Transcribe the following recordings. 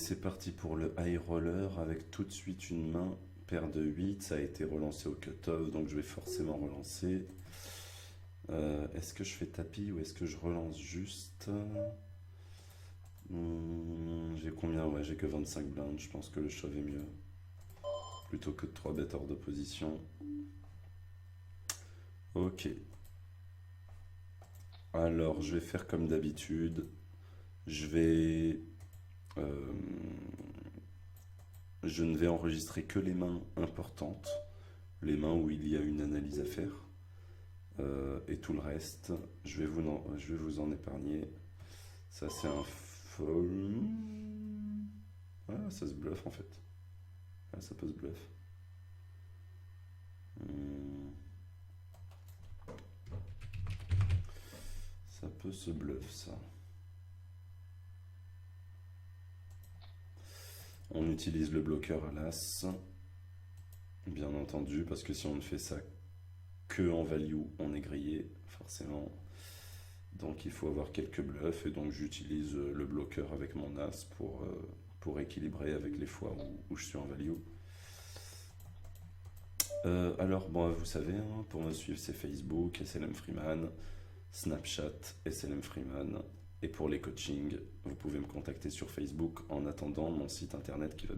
c'est parti pour le high roller avec tout de suite une main, paire de 8, ça a été relancé au cut-off, donc je vais forcément relancer. Est-ce que je fais tapis ou est-ce que je relance juste? J'ai combien? Ouais, j'ai que 25 blindes, je pense que le shove est mieux. Plutôt que de 3 bêtes hors de position. Ok. Alors, je vais faire comme d'habitude. Je vais... euh, je ne vais enregistrer que les mains importantes, les mains où il y a une analyse à faire. Et tout le reste, je vais vous en épargner. Ça, c'est un fold. Ah, ça se bluffe en fait. Ah, ça peut se bluff. Ça peut se bluff, ça. On utilise le bloqueur à l'as, bien entendu, parce que si on ne fait ça que en value, on est grillé, forcément. Donc il faut avoir quelques bluffs, et donc j'utilise le bloqueur avec mon as pour équilibrer avec les fois où je suis en value. Alors, bon, vous savez, hein, pour me suivre, c'est Facebook, SLM Freeman, Snapchat, SLM Freeman. Et pour les coachings, vous pouvez me contacter sur Facebook en attendant mon site internet qui va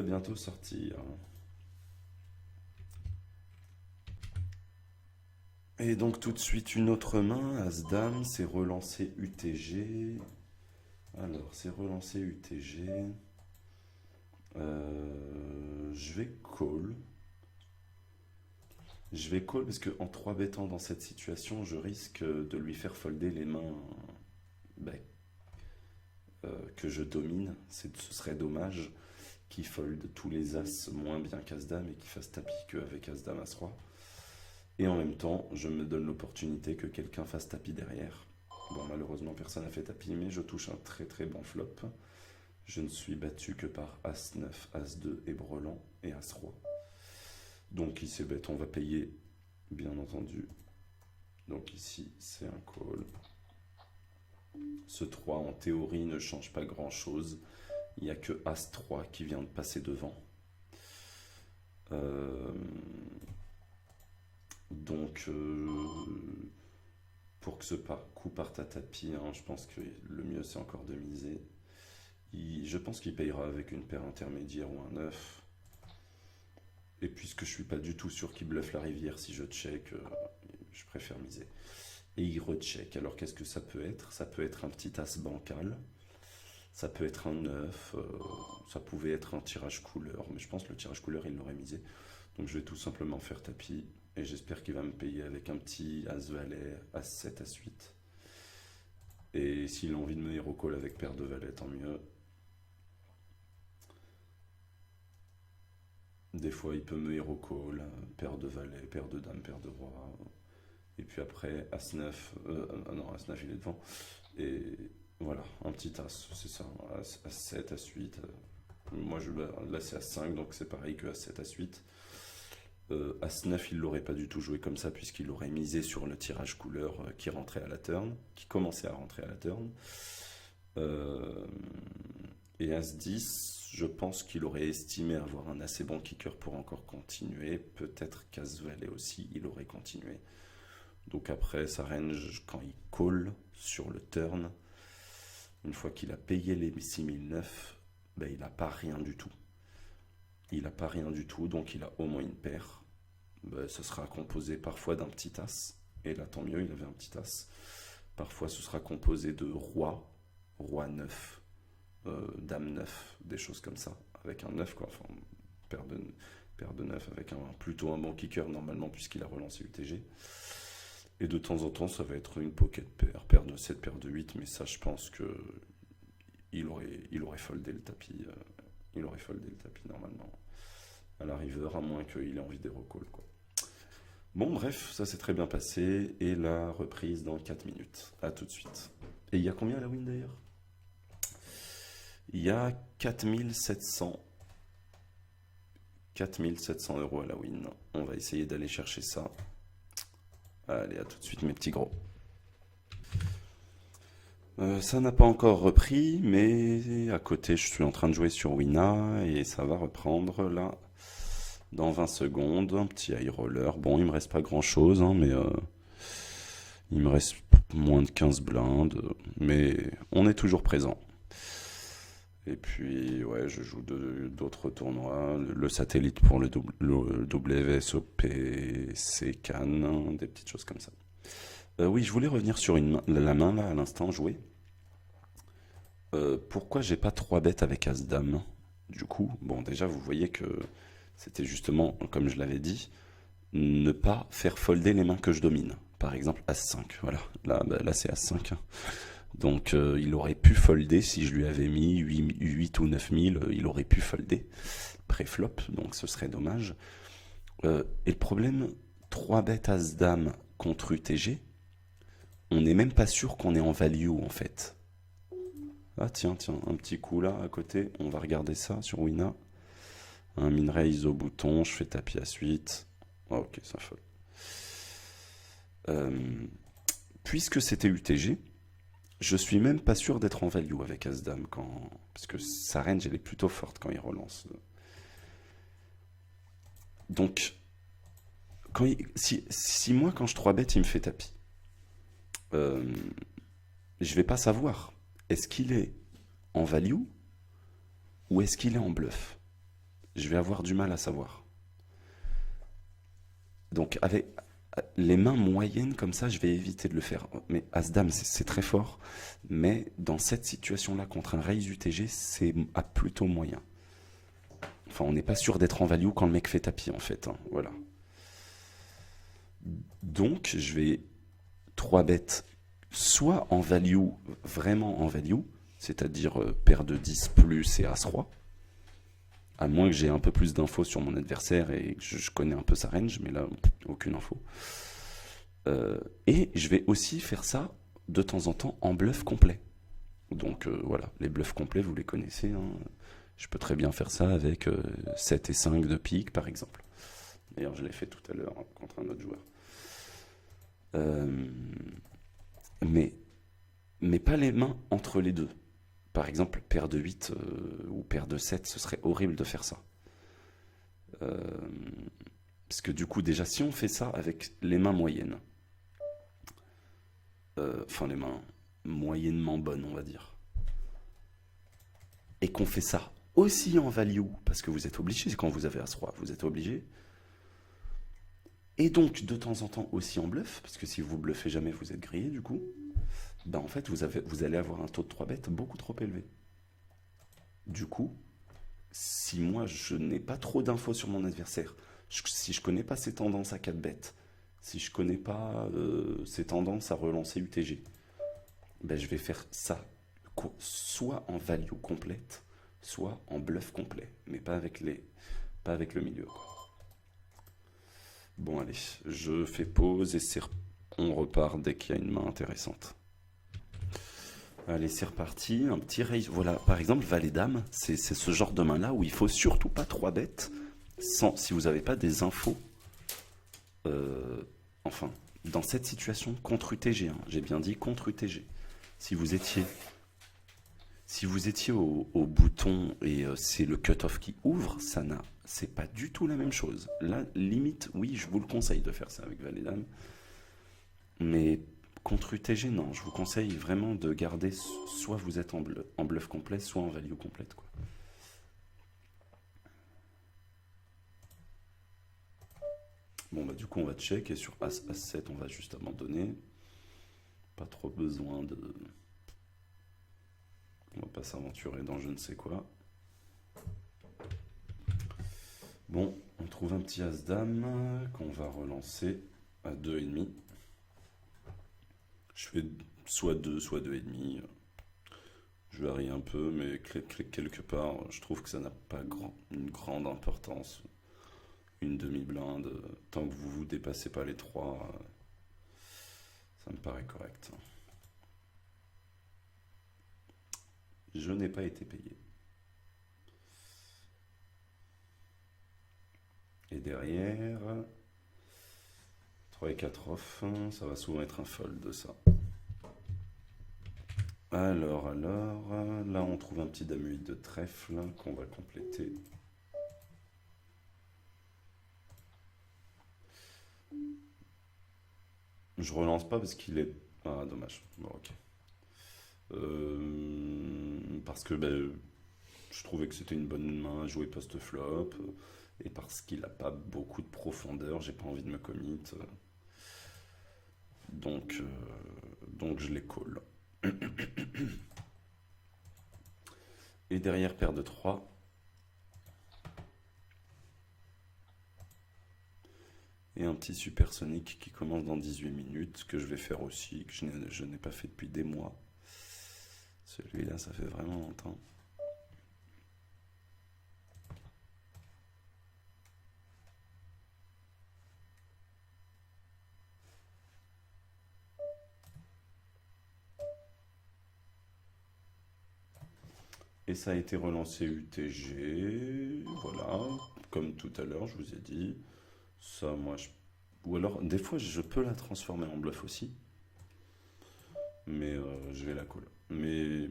bientôt sortir. Et donc tout de suite une autre main, As-Dame, c'est relancé UTG. Alors, c'est relancé UTG. Je vais call. Je vais call parce qu'en 3 bettant dans cette situation, je risque de lui faire folder les mains bah, que je domine. Ce serait dommage qu'il fold tous les as moins bien qu'As-Dame et qu'il fasse tapis qu'avec As-Dame As-Roi. Et en même temps, je me donne l'opportunité que quelqu'un fasse tapis derrière. Bon, malheureusement, personne n'a fait tapis, mais je touche un très très bon flop. Je ne suis battu que par As-9, As-2 et Brelan et As-Roi. Donc ici, bête, on va payer, bien entendu. Donc ici, c'est un call. Ce 3, en théorie, ne change pas grand-chose. Il n'y a que As-3 qui vient de passer devant. Donc, pour que ce coup parte à tapis, hein, je pense que le mieux, c'est encore de miser. Je pense qu'il payera avec une paire intermédiaire ou un 9. Et puisque je suis pas du tout sûr qu'il bluffe la rivière si je check, je préfère miser. Et il recheck. Alors qu'est-ce que ça peut être? Ça peut être un petit as bancal. Ça peut être un 9. Ça pouvait être un tirage couleur. Mais je pense que le tirage couleur, il l'aurait misé. Donc je vais tout simplement faire tapis. Et j'espère qu'il va me payer avec un petit as-valet, as-7, as-8. Et s'il a envie de me hero call avec paire de valet, tant mieux. Des fois, il peut me hero call, paire de valet, paire de dame, paire de roi. Et puis après, As-9, non, As-9 il est devant. Et voilà, un petit As, c'est ça, As-7, As-8. Moi, là c'est As-5, donc c'est pareil que As-7, As-8. As-9, il l'aurait pas du tout joué comme ça, puisqu'il aurait misé sur le tirage couleur qui rentrait à la turn, qui commençait à rentrer à la turn. Et As-10, je pense qu'il aurait estimé avoir un assez bon kicker pour encore continuer. Peut-être qu'As-Valet aussi, il aurait continué. Donc après, sa range, quand il call sur le turn, une fois qu'il a payé les 6009, ben, il n'a pas rien du tout. Il n'a pas rien du tout, donc il a au moins une paire. Ben, ce sera composé parfois d'un petit as. Et là, tant mieux, il avait un petit as. Parfois, ce sera composé de roi, roi 9, dame 9, des choses comme ça. Avec un 9, quoi. Enfin, paire de 9 avec plutôt un bon kicker, normalement, puisqu'il a relancé UTG. Et de temps en temps, ça va être une pocket paire, paire de 7, paire de 8, mais ça, je pense que il aurait foldé le tapis. Il aurait foldé le tapis normalement à la river, à moins qu'il ait envie des recalls, quoi. Bon, bref, ça s'est très bien passé. Et la reprise dans 4 minutes. A tout de suite. Et il y a combien à la win d'ailleurs? Il y a 4700 € à la win. On va essayer d'aller chercher ça. Allez, à tout de suite mes petits gros. Ça n'a pas encore repris, mais à côté, je suis en train de jouer sur Wina et ça va reprendre là dans 20 secondes. Un petit high roller. Bon, il me reste pas grand-chose, hein, mais il me reste moins de 15 blindes, mais on est toujours présent. Et puis, ouais, je joue d'autres tournois. Le satellite pour le WSOP, c'est Cannes, des petites choses comme ça. Oui, je voulais revenir sur la main là à l'instant jouée. Pourquoi j'ai pas 3 bêtes avec As-Dame? Du coup, bon, déjà, vous voyez que c'était justement, comme je l'avais dit, ne pas faire folder les mains que je domine. Par exemple, As-5, voilà. Là, bah, là c'est As-5. Donc, il aurait pu folder si je lui avais mis 8 ou 9000, il aurait pu folder pré-flop, donc ce serait dommage. Et le problème, 3 bêtes As-Dame contre UTG, on n'est même pas sûr qu'on est en value en fait. Ah tiens, un petit coup là à côté, on va regarder ça sur Wina. Un min raise au bouton, je fais tapis à suite. Ah, ok, ça folle. Puisque c'était UTG, je suis même pas sûr d'être en value avec As-Dame parce que sa range elle est plutôt forte quand il relance. Donc, si moi quand je 3 bet il me fait tapis, je vais pas savoir. Est-ce qu'il est en value ou est-ce qu'il est en bluff? Je vais avoir du mal à savoir. Donc avec les mains moyennes comme ça, je vais éviter de le faire. Mais As-Dame, c'est très fort. Mais dans cette situation-là, contre un raise UTG, c'est plutôt moyen. Enfin, on n'est pas sûr d'être en value quand le mec fait tapis, en fait. Hein, voilà. Donc, je vais 3 bêtes, soit en value, vraiment en value, c'est-à-dire paire de 10 plus et As-Roi, à moins que j'ai un peu plus d'infos sur mon adversaire et que je connais un peu sa range, mais là, aucune info. Et je vais aussi faire ça de temps en temps en bluff complet. Donc voilà, les bluffs complets, vous les connaissez. Hein. Je peux très bien faire ça avec 7 et 5 de pique, par exemple. D'ailleurs, je l'ai fait tout à l'heure contre un autre joueur. Mais pas les mains entre les deux. Par exemple, paire de 8 ou paire de 7, ce serait horrible de faire ça. Parce que du coup, déjà, si on fait ça avec les mains moyennes, enfin les mains moyennement bonnes, on va dire, et qu'on fait ça aussi en value, parce que vous êtes obligé, quand vous avez As-Roi, vous êtes obligé, et donc de temps en temps aussi en bluff, parce que si vous bluffez jamais, vous êtes grillé du coup, ben en fait, vous allez avoir un taux de 3 bêtes beaucoup trop élevé. Du coup, si moi je n'ai pas trop d'infos sur mon adversaire, si je connais pas ses tendances à 4 bêtes, si je connais pas ses tendances à relancer UTG, ben je vais faire ça soit en value complète, soit en bluff complet, mais pas avec le milieu. Quoi. Bon allez, je fais pause et on repart dès qu'il y a une main intéressante. Allez, c'est reparti. Un petit raise. Voilà, par exemple, Valet-Dame, c'est ce genre de main-là où il faut surtout pas 3 bêtes si vous n'avez pas des infos. Enfin, dans cette situation, contre UTG, hein, j'ai bien dit contre UTG. Si vous étiez au bouton et c'est le cut-off qui ouvre, c'est pas du tout la même chose. Là, limite, oui, je vous le conseille de faire ça avec Valet-Dame. Mais contre UTG, non, je vous conseille vraiment de garder, soit vous êtes en bluff complet, soit en value complète. Quoi. Bon, bah du coup, on va check, et sur As, As7, on va juste abandonner. Pas trop besoin de... On va pas s'aventurer dans je ne sais quoi. Bon, on trouve un petit As-Dame qu'on va relancer à 2,5. Je fais soit 2, soit 2,5. Je varie un peu, mais quelque part, je trouve que ça n'a pas une grande importance. Une demi-blinde, tant que vous vous dépassez pas les 3, ça me paraît correct. Je n'ai pas été payé. Et derrière, 3 et 4 off, ça va souvent être un fold de ça. Là on trouve un petit dame 8 de trèfle qu'on va compléter. Je relance pas parce qu'il est... Ah, dommage. Bon, ok. Parce que je trouvais que c'était une bonne main à jouer post-flop. Et parce qu'il a pas beaucoup de profondeur, j'ai pas envie de me commit. Donc, donc je les call. Et derrière, paire de 3. Et un petit supersonique qui commence dans 18 minutes, que je vais faire aussi, que je n'ai pas fait depuis des mois. Celui-là, ça fait vraiment longtemps. Et ça a été relancé UTG, voilà, comme tout à l'heure, je vous ai dit. Ça, moi, ou alors, des fois, je peux la transformer en bluff aussi, mais je vais la call. Mais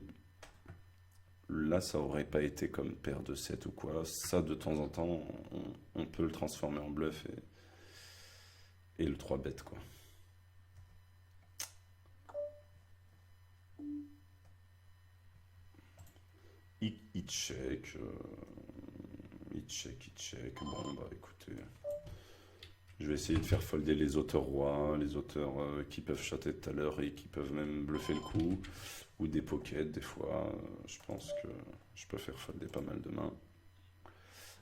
là, ça aurait pas été comme paire de 7 ou quoi. Ça, de temps en temps, on peut le transformer en bluff et le 3 bet, quoi. Il check, il check. Bon, bah écoutez, je vais essayer de faire folder les auteurs rois, les auteurs qui peuvent shotter tout à l'heure et qui peuvent même bluffer le coup, ou des pockets des fois. Je pense que je peux faire folder pas mal de mains.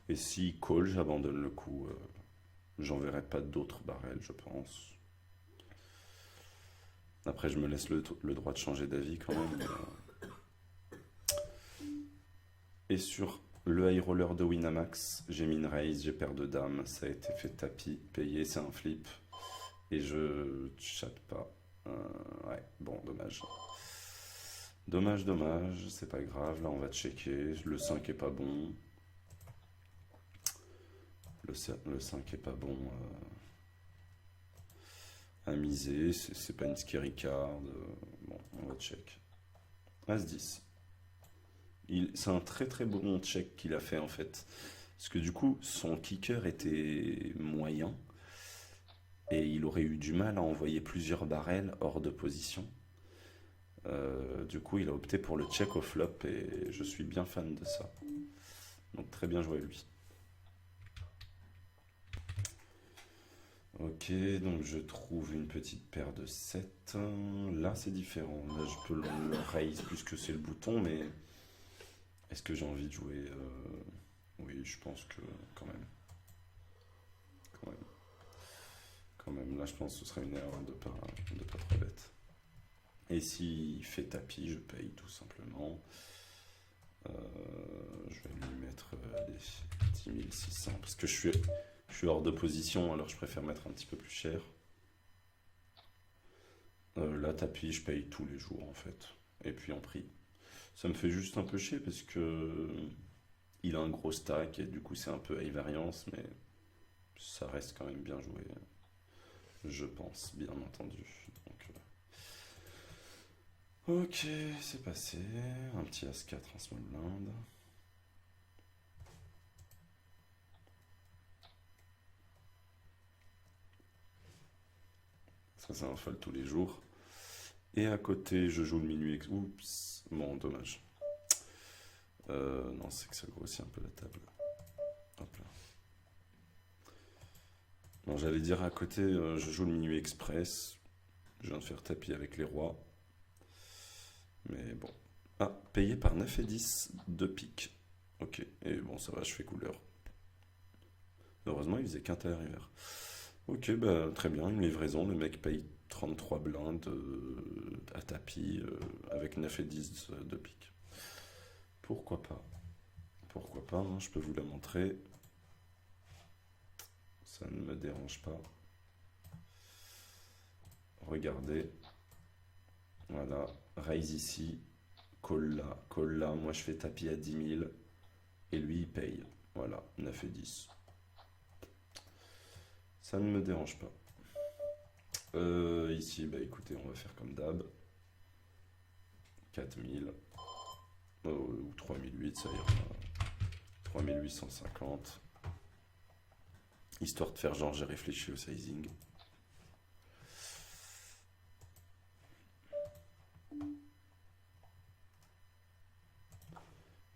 Et si call, j'abandonne le coup. J'enverrai pas d'autres barrels, je pense. Après, je me laisse le droit de changer d'avis quand même. Et sur le high roller de Winamax, j'ai mis une raise, j'ai paire de dames, ça a été fait tapis, payé, c'est un flip. Et je chatte pas. Ouais, bon, dommage. Dommage, c'est pas grave, là on va checker. Le 5 est pas bon. Le 5 est pas bon à miser, c'est pas une scary card. Bon, on va check. As-10. C'est un très très bon check qu'il a fait en fait. Parce que du coup, son kicker était moyen. Et il aurait eu du mal à envoyer plusieurs barrels hors de position. Du coup, il a opté pour le check au flop et je suis bien fan de ça. Donc très bien joué lui. Ok, donc je trouve une petite paire de 7. Là, c'est différent. Là, je peux le raise puisque c'est le bouton, mais est-ce que j'ai envie de jouer Oui, je pense que quand même. Quand même. Quand même, là, je pense que ce serait une erreur de pas trop bête. Et s'il fait tapis, je paye tout simplement. Je vais lui mettre les 10 600 parce que je suis hors de position, alors je préfère mettre un petit peu plus cher. Là, tapis, je paye tous les jours en fait. Et puis en prix. Ça me fait juste un peu chier parce que il a un gros stack et du coup c'est un peu high variance, mais ça reste quand même bien joué. Je pense, bien entendu. Donc, ok, c'est passé. Un petit As-4 en small blind. Ça, c'est un fold tous les jours. Et à côté, je joue le minuit. Oups, bon, dommage. Non, c'est que ça grossit un peu la table. Hop là. Non, j'allais dire à côté, je joue le minuit express. Je viens de faire tapis avec les rois. Mais bon. Ah, payé par 9 et 10 de pique. Ok, et bon, ça va, je fais couleur. Heureusement, il faisait quinte à river. Ok, bah très bien, une livraison. Le mec paye 33 blindes à tapis avec 9 et 10 de pique. Pourquoi pas? Pourquoi pas, hein, je peux vous la montrer. Ça ne me dérange pas. Regardez. Voilà, raise ici, call là. Moi je fais tapis à 10 000 et lui il paye. Voilà, 9 et 10. Ça ne me dérange pas. Ici, bah écoutez, on va faire comme d'hab. 4000. Ou 3008, ça ira. 3850. Histoire de faire genre j'ai réfléchi au sizing.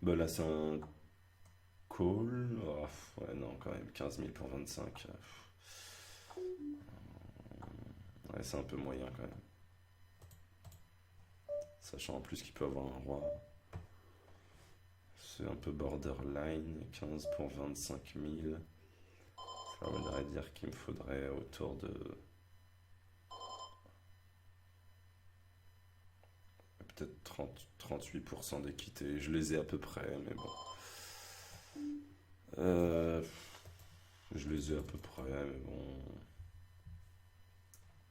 Bah là c'est un call. Oh, ouais non quand même 15 000 pour 25. Ouais c'est un peu moyen quand même. Sachant en plus qu'il peut avoir un roi. C'est un peu borderline. 15 pour 25 000. Ça voudrait dire qu'il me faudrait autour de peut-être 38% d'équité. Je les ai à peu près, mais bon. Je les ai à peu près, mais bon.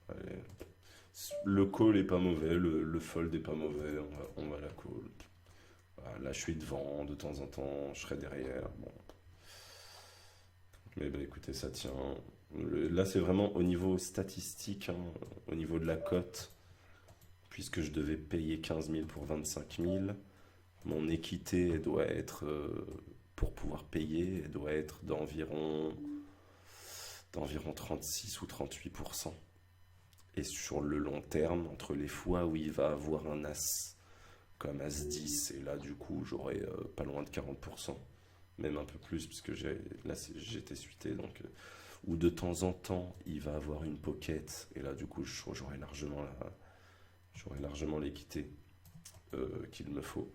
Allez. Le call est pas mauvais, le fold est pas mauvais, on va la call. Voilà, là je suis devant, de temps en temps je serai derrière. Bon. Mais bah écoutez, ça tient. Là c'est vraiment au niveau statistique, hein, au niveau de la cote, puisque je devais payer 15 000 pour 25 000, mon équité elle doit être, pour pouvoir payer, elle doit être d'environ 36 ou 38%. Et sur le long terme, entre les fois où il va avoir un as comme as 10, et là du coup j'aurai pas loin de 40%, même un peu plus, puisque là j'étais suité, donc ou de temps en temps il va avoir une pocket, et là du coup j'aurai largement l'équité qu'il me faut.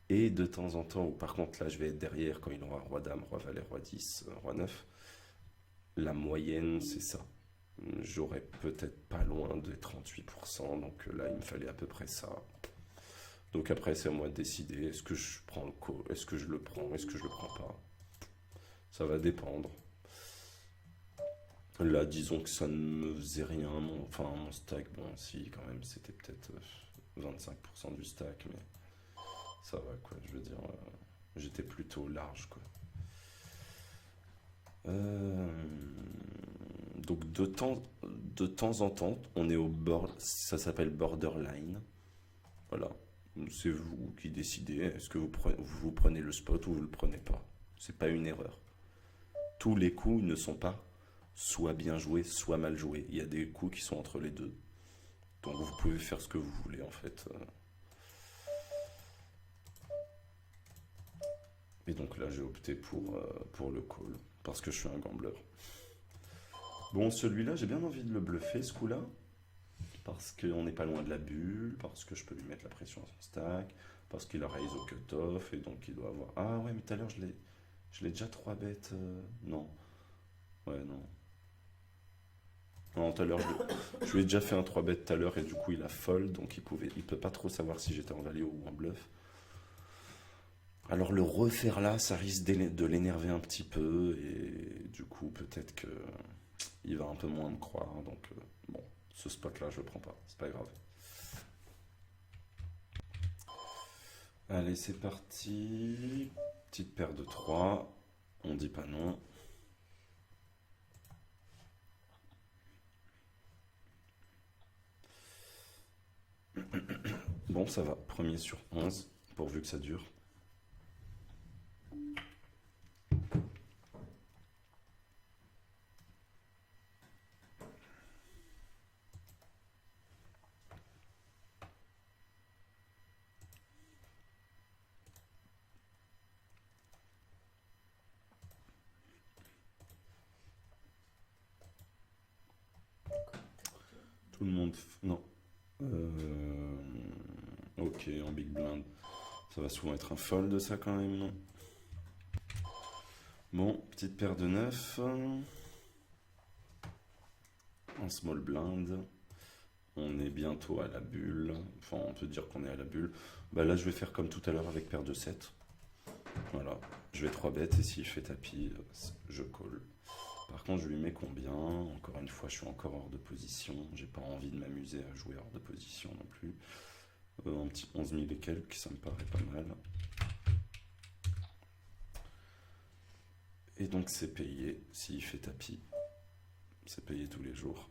Et de temps en temps, où par contre là je vais être derrière quand il aura roi dame, roi valet, roi 10, roi 9, la moyenne c'est ça. J'aurais peut-être pas loin de 38%, donc là il me fallait à peu près ça. Donc après c'est à moi de décider, est-ce que je prends le call, est-ce que je le prends, est-ce que je le prends pas. Ça va dépendre. Là disons que ça ne me faisait rien, mon stack, bon si quand même c'était peut-être 25% du stack, mais ça va quoi, je veux dire, j'étais plutôt large quoi. Donc de temps en temps, on est au bord, ça s'appelle borderline. Voilà, c'est vous qui décidez. Est-ce que vous prenez le spot ou vous le prenez pas? C'est pas une erreur. Tous les coups ne sont pas soit bien joués, soit mal joués. Il y a des coups qui sont entre les deux. Donc vous pouvez faire ce que vous voulez en fait. Et donc là j'ai opté pour le call parce que je suis un gambler. Bon, celui-là, j'ai bien envie de le bluffer ce coup-là. Parce qu'on n'est pas loin de la bulle, parce que je peux lui mettre la pression à son stack, parce qu'il a raise au cut-off, et donc il doit avoir. Ah ouais, mais tout à l'heure, je l'ai déjà 3 bêtes. Non. Ouais, non. Non, tout à l'heure, je lui ai déjà fait un 3 bêtes tout à l'heure, et du coup, il a fold, donc il peut pas trop savoir si j'étais en value ou en bluff. Alors le refaire là, ça risque de l'énerver un petit peu, et du coup, peut-être que il va un peu moins me croire, donc bon. Ce spot là je le prends pas, c'est pas grave. Allez c'est parti. Petite paire de 3. On dit pas non. Bon ça va, premier sur 11, pourvu que ça dure. Tout le monde... Non. Ok, en big blind. Ça va souvent être un fold ça quand même, non? Bon, petite paire de 9. En small blind. On est bientôt à la bulle. Enfin, on peut dire qu'on est à la bulle. Bah là, je vais faire comme tout à l'heure avec paire de 7. Voilà. Je vais 3 bêtes et s'il fait tapis, je colle. Par contre, je lui mets combien? Encore une fois, je suis encore hors de position. J'ai pas envie de m'amuser à jouer hors de position non plus. Un petit 11 000 et quelques, ça me paraît pas mal. Et donc, c'est payé. S'il fait tapis, c'est payé tous les jours.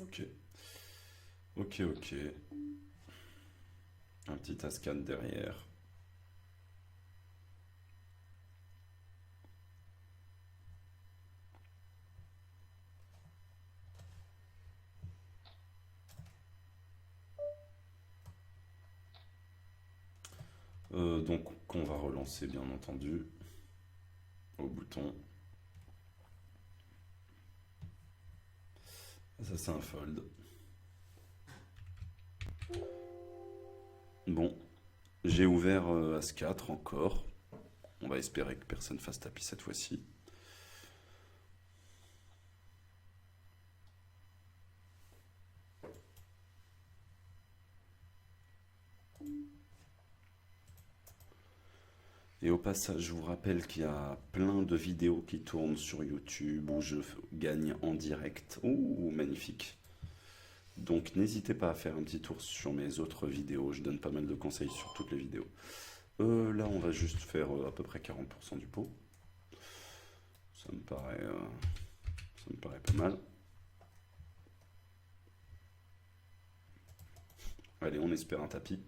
Ok. Ok, ok. Un petit As-4 derrière. Donc qu'on va relancer bien entendu au bouton. Ça c'est un fold. Bon, j'ai ouvert As-4 encore. On va espérer que personne fasse tapis cette fois-ci. Et au passage, je vous rappelle qu'il y a plein de vidéos qui tournent sur YouTube où je gagne en direct. Ouh, magnifique. Donc n'hésitez pas à faire un petit tour sur mes autres vidéos. Je donne pas mal de conseils sur toutes les vidéos. Là, on va juste faire à peu près 40% du pot. Ça me paraît pas mal. Allez, on espère un tapis.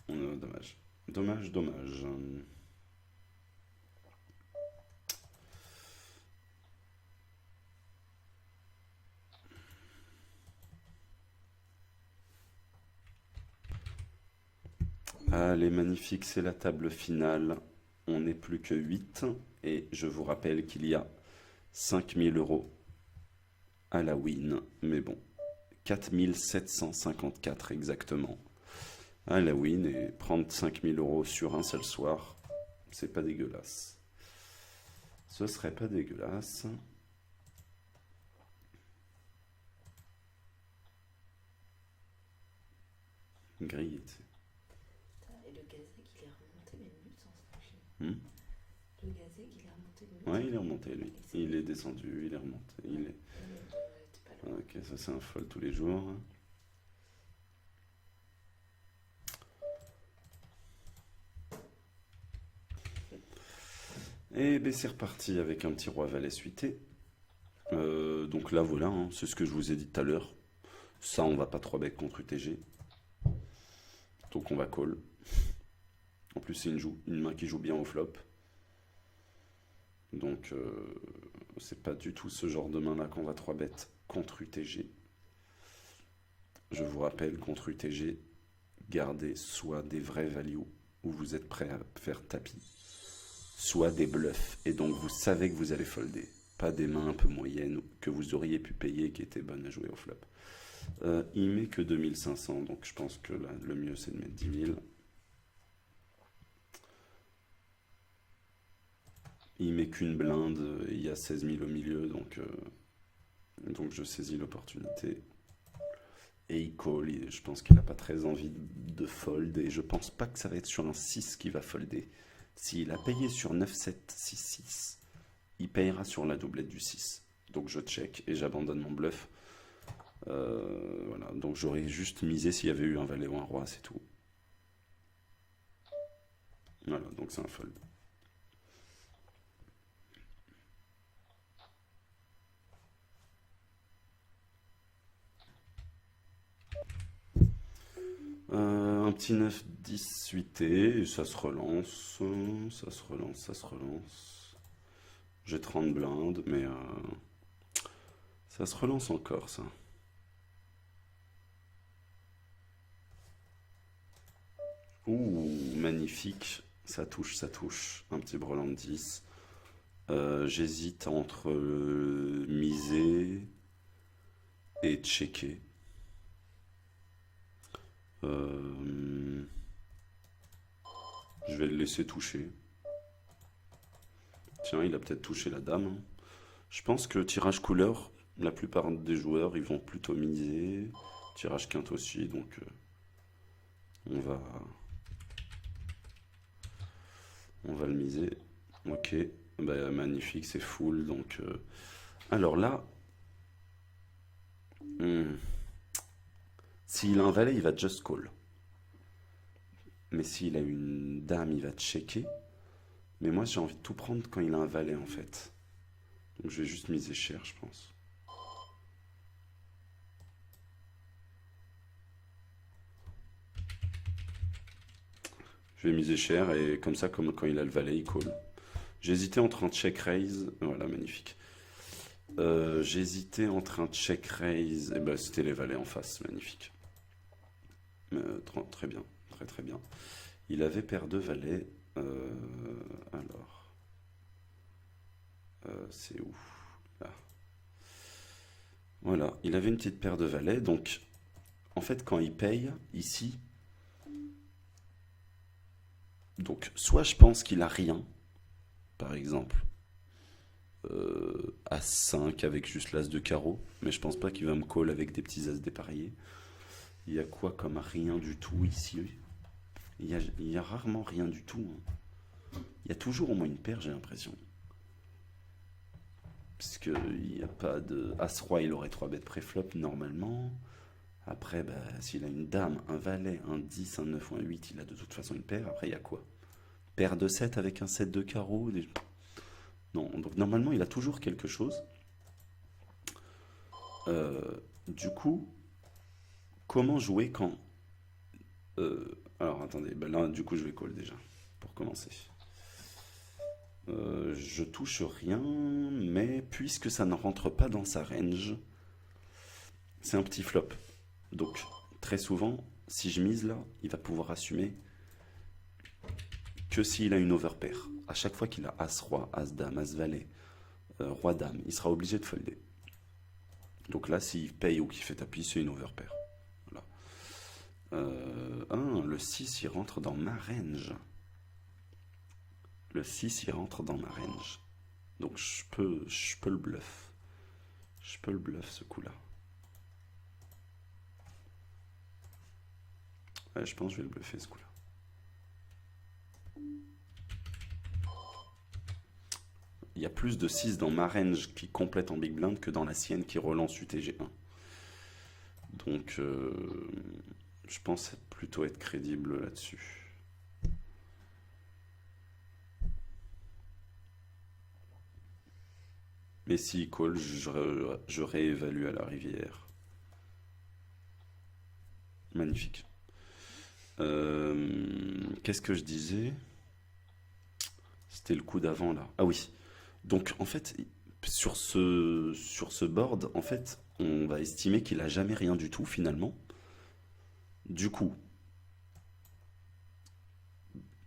Dommage. Dommage, dommage. Allez, magnifique, c'est la table finale. On n'est plus que 8. Et je vous rappelle qu'il y a 5000 euros à la win. Mais bon, 4754 exactement à la win. Et prendre 5000 euros sur un seul soir, c'est pas dégueulasse. Ce serait pas dégueulasse. Grillé, tu sais. Et le gazé qu'il est remonté les minutes sans se lâcher. Le gazé qu'il est remonté les minutes. Ouais, il est remonté lui. Il est descendu, il est remonté. Il est... T'es pas là. Ok, ça c'est un fold tous les jours. Et ben c'est reparti avec un petit roi valet suité. Donc là voilà, hein, c'est ce que je vous ai dit tout à l'heure. Ça on va pas 3 bet contre UTG. Donc on va call. En plus c'est une main qui joue bien au flop. Donc c'est pas du tout ce genre de main là qu'on va 3 bet contre UTG. Je vous rappelle, contre UTG, gardez soit des vrais values où vous êtes prêt à faire tapis, soit des bluffs, et donc vous savez que vous allez folder. Pas des mains un peu moyennes que vous auriez pu payer qui étaient bonnes à jouer au flop. Il met que 2500, donc je pense que là, le mieux c'est de mettre 10 000. Il met qu'une blinde, il y a 16 000 au milieu, donc je saisis l'opportunité. Et il call, je pense qu'il n'a pas très envie de fold, et je pense pas que ça va être sur un 6 qu'il va folder. S'il a payé sur 9, 7, 6, 6, il payera sur la doublette du 6. Donc je check et j'abandonne mon bluff. Voilà, donc j'aurais juste misé s'il y avait eu un valet ou un roi, c'est tout. Voilà, donc c'est un fold. Un petit 9-10 suité, et ça se relance, ça se relance, ça se relance. J'ai 30 blindes, mais ça se relance encore, ça. Ouh, magnifique, ça touche, ça touche. Un petit brelan de 10. J'hésite entre miser et checker. Je vais le laisser toucher. Tiens, il a peut-être touché la dame. Je pense que tirage couleur, la plupart des joueurs, ils vont plutôt miser. Tirage quinte aussi, donc on va le miser. Ok, bah, magnifique, c'est full. Donc, alors là, s'il a un valet, il va just call. Mais s'il a une dame, il va checker. Mais moi, j'ai envie de tout prendre quand il a un valet, en fait. Donc je vais juste miser cher, je pense. Je vais miser cher et comme ça, comme quand il a le valet, il call. J'hésitais entre un check raise. Voilà, magnifique. J'hésitais entre un check raise. Et ben, c'était les valets en face, magnifique. Très bien, très très bien. Il avait paire de valets. Alors. C'est où? Là. Voilà, il avait une petite paire de valets. Donc, en fait, quand il paye, ici. Donc, soit je pense qu'il a rien. Par exemple. As-5 avec juste l'as de carreau. Mais je pense pas qu'il va me call avec des petits as dépareillés. Il y a quoi comme rien du tout ici? Il y a rarement rien du tout. Hein. Il y a toujours au moins une paire, j'ai l'impression. Puisqu'il n'y a pas de... As-Roi, il aurait 3 bêtes préflop normalement. Après, bah, s'il a une dame, un valet, un 10, un 9 ou un 8, il a de toute façon une paire. Après, il y a quoi? Paire de 7 avec un 7 de carreau. Non, donc normalement, il a toujours quelque chose. Du coup, comment jouer quand... alors, attendez, bah là, du coup, je vais call déjà, pour commencer. Je touche rien, mais puisque ça ne rentre pas dans sa range, c'est un petit flop. Donc, très souvent, si je mise là, il va pouvoir assumer que s'il a une overpair. À chaque fois qu'il a As-Roi, As-Dame, As-Valet, Roi-Dame, il sera obligé de folder. Donc là, s'il paye ou qu'il fait tapis, c'est une overpair. Voilà. Le 6, il rentre dans ma range. Le 6, il rentre dans ma range. Donc je peux le bluff. Je peux le bluff ce coup-là. Ouais, je pense que je vais le bluffer ce coup-là. Il y a plus de 6 dans ma range qui complète en big blind que dans la sienne qui relance UTG1. Donc je pense plutôt être crédible là-dessus. Mais s'il call, je réévalue à la rivière. Magnifique. Qu'est-ce que je disais? C'était le coup d'avant là. Ah oui. Donc en fait, sur ce board, en fait, on va estimer qu'il a jamais rien du tout finalement. Du coup,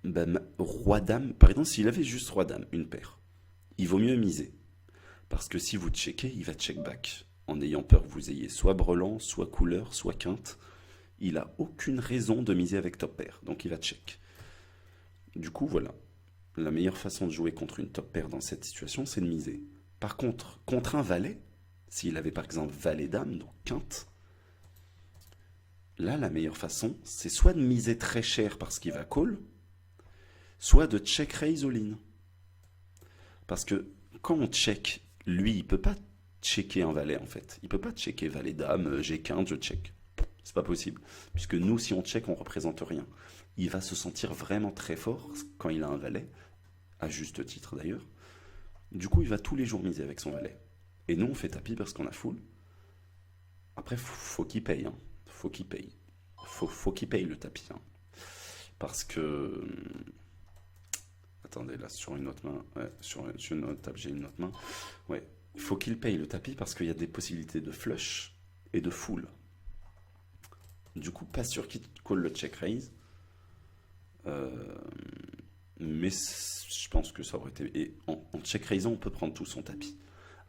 ben, Roi-Dame, par exemple, s'il avait juste Roi-Dame, une paire, il vaut mieux miser. Parce que si vous checkez, il va check back. En ayant peur que vous ayez soit brelan, soit couleur, soit quinte. Il a aucune raison de miser avec top pair. Donc il va check. Du coup, voilà. La meilleure façon de jouer contre une top pair dans cette situation, c'est de miser. Par contre, contre un valet, s'il avait par exemple valet-dame, donc quinte, là, la meilleure façon, c'est soit de miser très cher parce qu'il va call, soit de check raise all-in. Parce que quand on check, lui, il peut pas checker un valet en fait. Il peut pas checker valet-dame, j'ai quinte, je check. C'est pas possible. Puisque nous, si on check, on représente rien. Il va se sentir vraiment très fort quand il a un valet, à juste titre d'ailleurs. Du coup, il va tous les jours miser avec son valet. Et nous, on fait tapis parce qu'on a full. Après, faut qu'il paye. Hein. Faut qu'il paye. Faut qu'il paye le tapis. Hein. Parce que... Attendez, là, sur une autre main. Ouais, sur une autre table, j'ai une autre main. Ouais, il faut qu'il paye le tapis parce qu'il y a des possibilités de flush et de full. Du coup, pas sûr qu'il call le check raise. Mais je pense que ça aurait été... Et en check raisant, on peut prendre tout son tapis.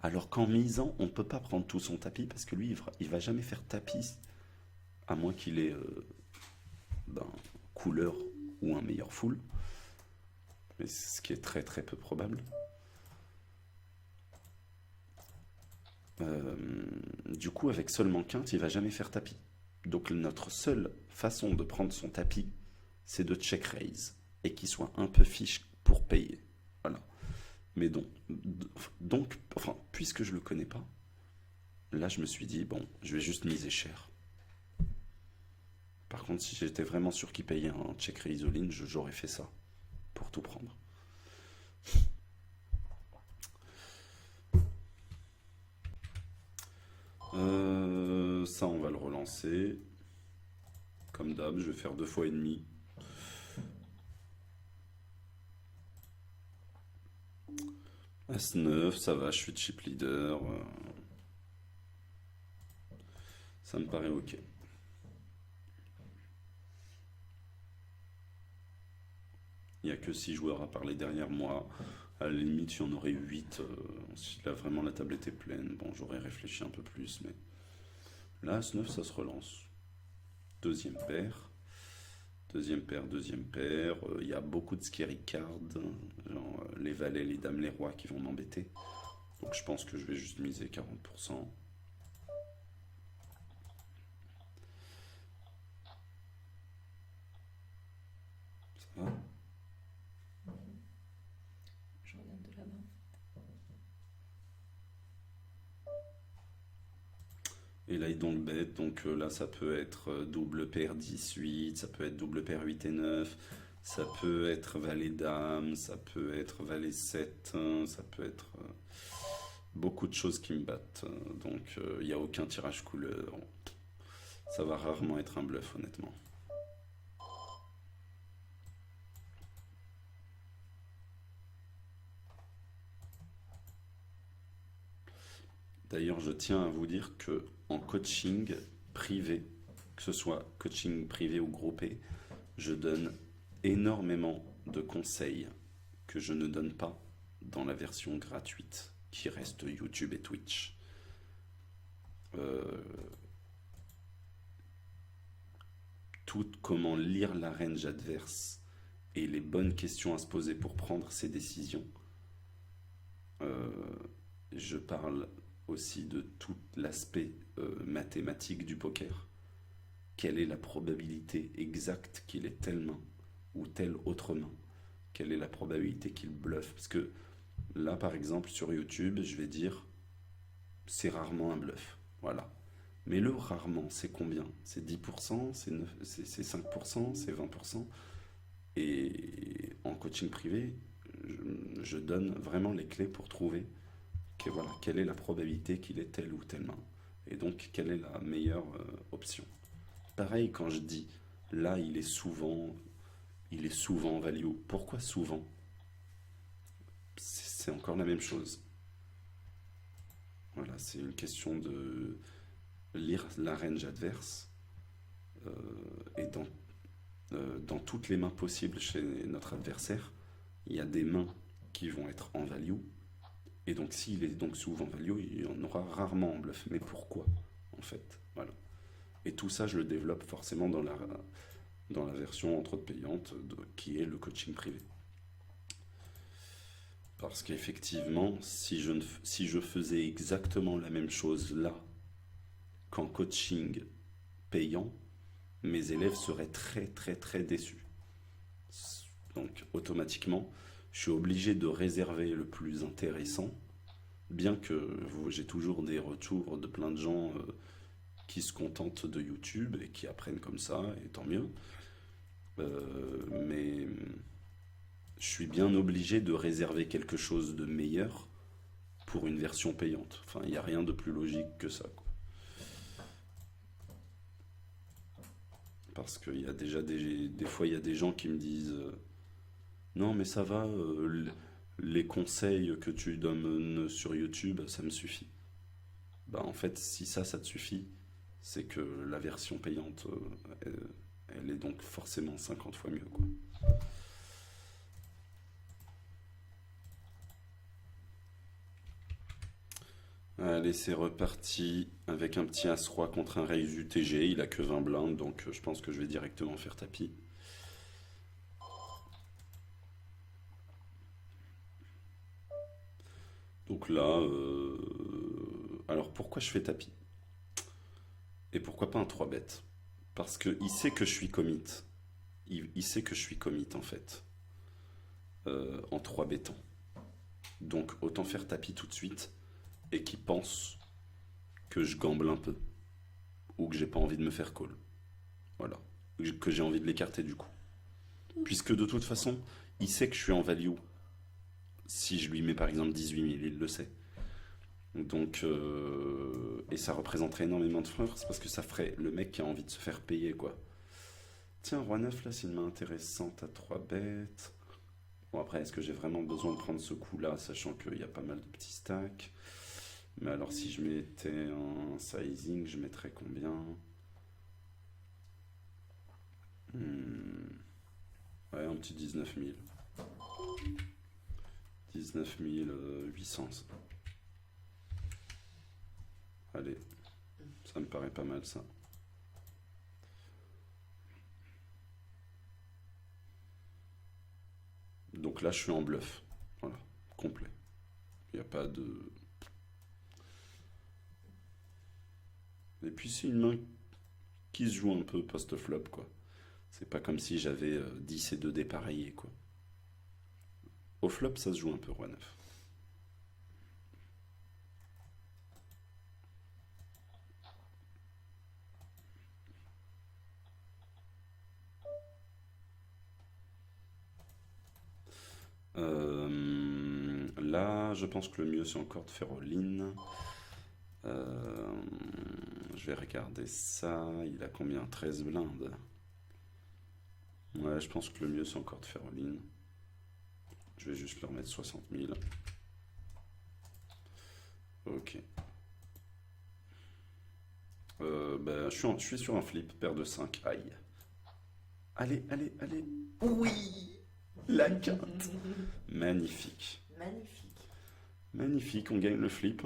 Alors qu'en misant, on ne peut pas prendre tout son tapis parce que lui, il va jamais faire tapis à moins qu'il ait couleur ou un meilleur full. Mais ce qui est très très peu probable. Du coup, avec seulement quinte, il va jamais faire tapis. Donc notre seule façon de prendre son tapis, c'est de check raise et qu'il soit un peu fiche pour payer. Voilà. Mais donc, enfin, puisque je le connais pas, là je me suis dit, bon, je vais juste miser cher. Par contre, si j'étais vraiment sûr qu'il payait un check raise all-in, j'aurais fait ça pour tout prendre. Ça, on va le relancer. Comme d'hab, je vais faire 2 fois et demi. As-9, ça va, je suis chip leader. Ça me paraît ok. Il n'y a que 6 joueurs à parler derrière moi. À la limite, il y en aurait 8. Si là vraiment la table était pleine, bon, j'aurais réfléchi un peu plus. Mais là, As-9, ça se relance. Deuxième paire. Deuxième paire, deuxième paire. Il y a beaucoup de scary cards. Genre les valets, les dames, les rois qui vont m'embêter. Donc je pense que je vais juste miser 40%. Ça va? Je regarde de là-bas. Et là, il donc bête, donc là, ça peut être double paire 10-8, ça peut être double paire 8 et 9, ça peut être valet dame, ça peut être valet 7, ça peut être beaucoup de choses qui me battent. Donc, il n'y a aucun tirage couleur. Ça va rarement être un bluff, honnêtement. D'ailleurs, je tiens à vous dire que en coaching privé, que ce soit coaching privé ou groupé, je donne énormément de conseils que je ne donne pas dans la version gratuite qui reste YouTube et Twitch. Tout comment lire la range adverse et les bonnes questions à se poser pour prendre ses décisions. Je parle aussi de tout l'aspect mathématique du poker. Quelle est la probabilité exacte qu'il ait telle main ou telle autre main? Quelle est la probabilité qu'il bluffe? Parce que là, par exemple, sur YouTube, je vais dire c'est rarement un bluff. Voilà. Mais le rarement, c'est combien? C'est 10%, c'est 5%, c'est 20%. Et en coaching privé, je donne vraiment les clés pour trouver voilà, quelle est la probabilité qu'il ait telle ou telle main. Et donc, quelle est la meilleure option. Pareil, quand je dis, là, il est souvent value. Pourquoi souvent? C'est encore la même chose. Voilà, c'est une question de lire la range adverse et dans toutes les mains possibles chez notre adversaire, il y a des mains qui vont être en value. Et donc, s'il est donc souvent value, il y en aura rarement en bluff. Mais pourquoi, en fait? Voilà. Et tout ça, je le développe forcément dans la version entre autres payante qui est le coaching privé. Parce qu'effectivement, si je faisais exactement la même chose là qu'en coaching payant, mes élèves seraient très très très déçus. Donc automatiquement, je suis obligé de réserver le plus intéressant, bien que j'ai toujours des retours de plein de gens qui se contentent de YouTube et qui apprennent comme ça, et tant mieux. Mais je suis bien obligé de réserver quelque chose de meilleur pour une version payante. Enfin, il n'y a rien de plus logique que ça, quoi. Parce qu'il y a déjà des fois, il y a des gens qui me disent non, mais ça va, les conseils que tu donnes sur YouTube, ça me suffit. Bah, en fait, si ça te suffit, c'est que la version payante, elle est donc forcément 50 fois mieux, quoi. Allez, c'est reparti avec un petit As-Roi contre un Raise UTG. Il a que 20 blindes, donc je pense que je vais directement faire tapis. Donc là, alors pourquoi je fais tapis? Et pourquoi pas un 3 bet? Parce qu'il sait que je suis commit. Il sait que je suis commit en fait. En 3 bettant. Donc autant faire tapis tout de suite et qu'il pense que je gamble un peu. Ou que j'ai pas envie de me faire call. Voilà. Que j'ai envie de l'écarter du coup. Puisque de toute façon, il sait que je suis en value. Si je lui mets par exemple 18 000, il le sait. Donc, et ça représenterait énormément de force parce que ça ferait le mec qui a envie de se faire payer, quoi. Tiens, Roi 9, là, c'est une main intéressante à 3 bêtes. Bon, après, est-ce que j'ai vraiment besoin de prendre ce coup-là, sachant qu'il y a pas mal de petits stacks? Mais alors, si je mettais un sizing, je mettrais combien? Ouais, un petit 19 000. 19 800. Allez, ça me paraît pas mal ça. Donc là, je suis en bluff. Voilà, complet. Il n'y a pas de... Et puis c'est une main qui se joue un peu post-flop, quoi. C'est pas comme si j'avais 10 et 2 dépareillés, quoi. Au flop, ça se joue un peu, roi 9. Là, je pense que le mieux, c'est encore de faire all-in. Je vais regarder ça. Il a combien? 13 blindes. Ouais, je pense que le mieux, c'est encore de faire all-in. Je vais juste leur mettre 60 000. Ok. Je suis sur un flip, paire de 5. Aïe. Allez, allez, allez. Oui, la quinte. Magnifique. Magnifique. Magnifique, on gagne le flip.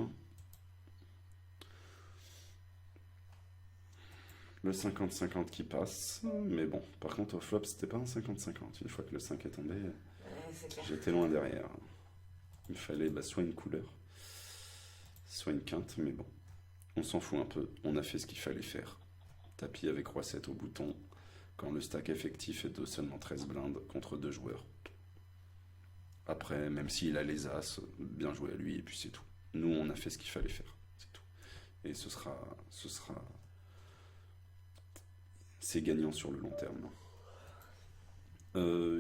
Le 50-50 qui passe. Mais bon, par contre au flop, c'était pas un 50-50. Une fois que le 5 est tombé, j'étais loin derrière. Il fallait soit une couleur, soit une quinte, mais bon. On s'en fout un peu, on a fait ce qu'il fallait faire. Tapis avec roi 7 au bouton, quand le stack effectif est de seulement 13 blindes contre 2 joueurs. Après, même s'il a les as, bien joué à lui, et puis c'est tout. Nous, on a fait ce qu'il fallait faire, c'est tout. Et c'est gagnant sur le long terme.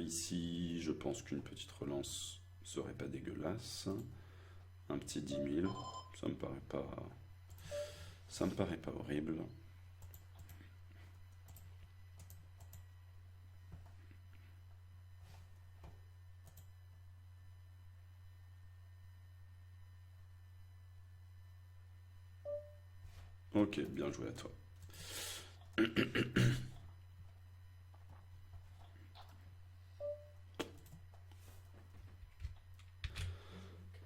Ici, je pense qu'une petite relance serait pas dégueulasse. Un petit 10 000, ça me paraît pas horrible. Ok, bien joué à toi.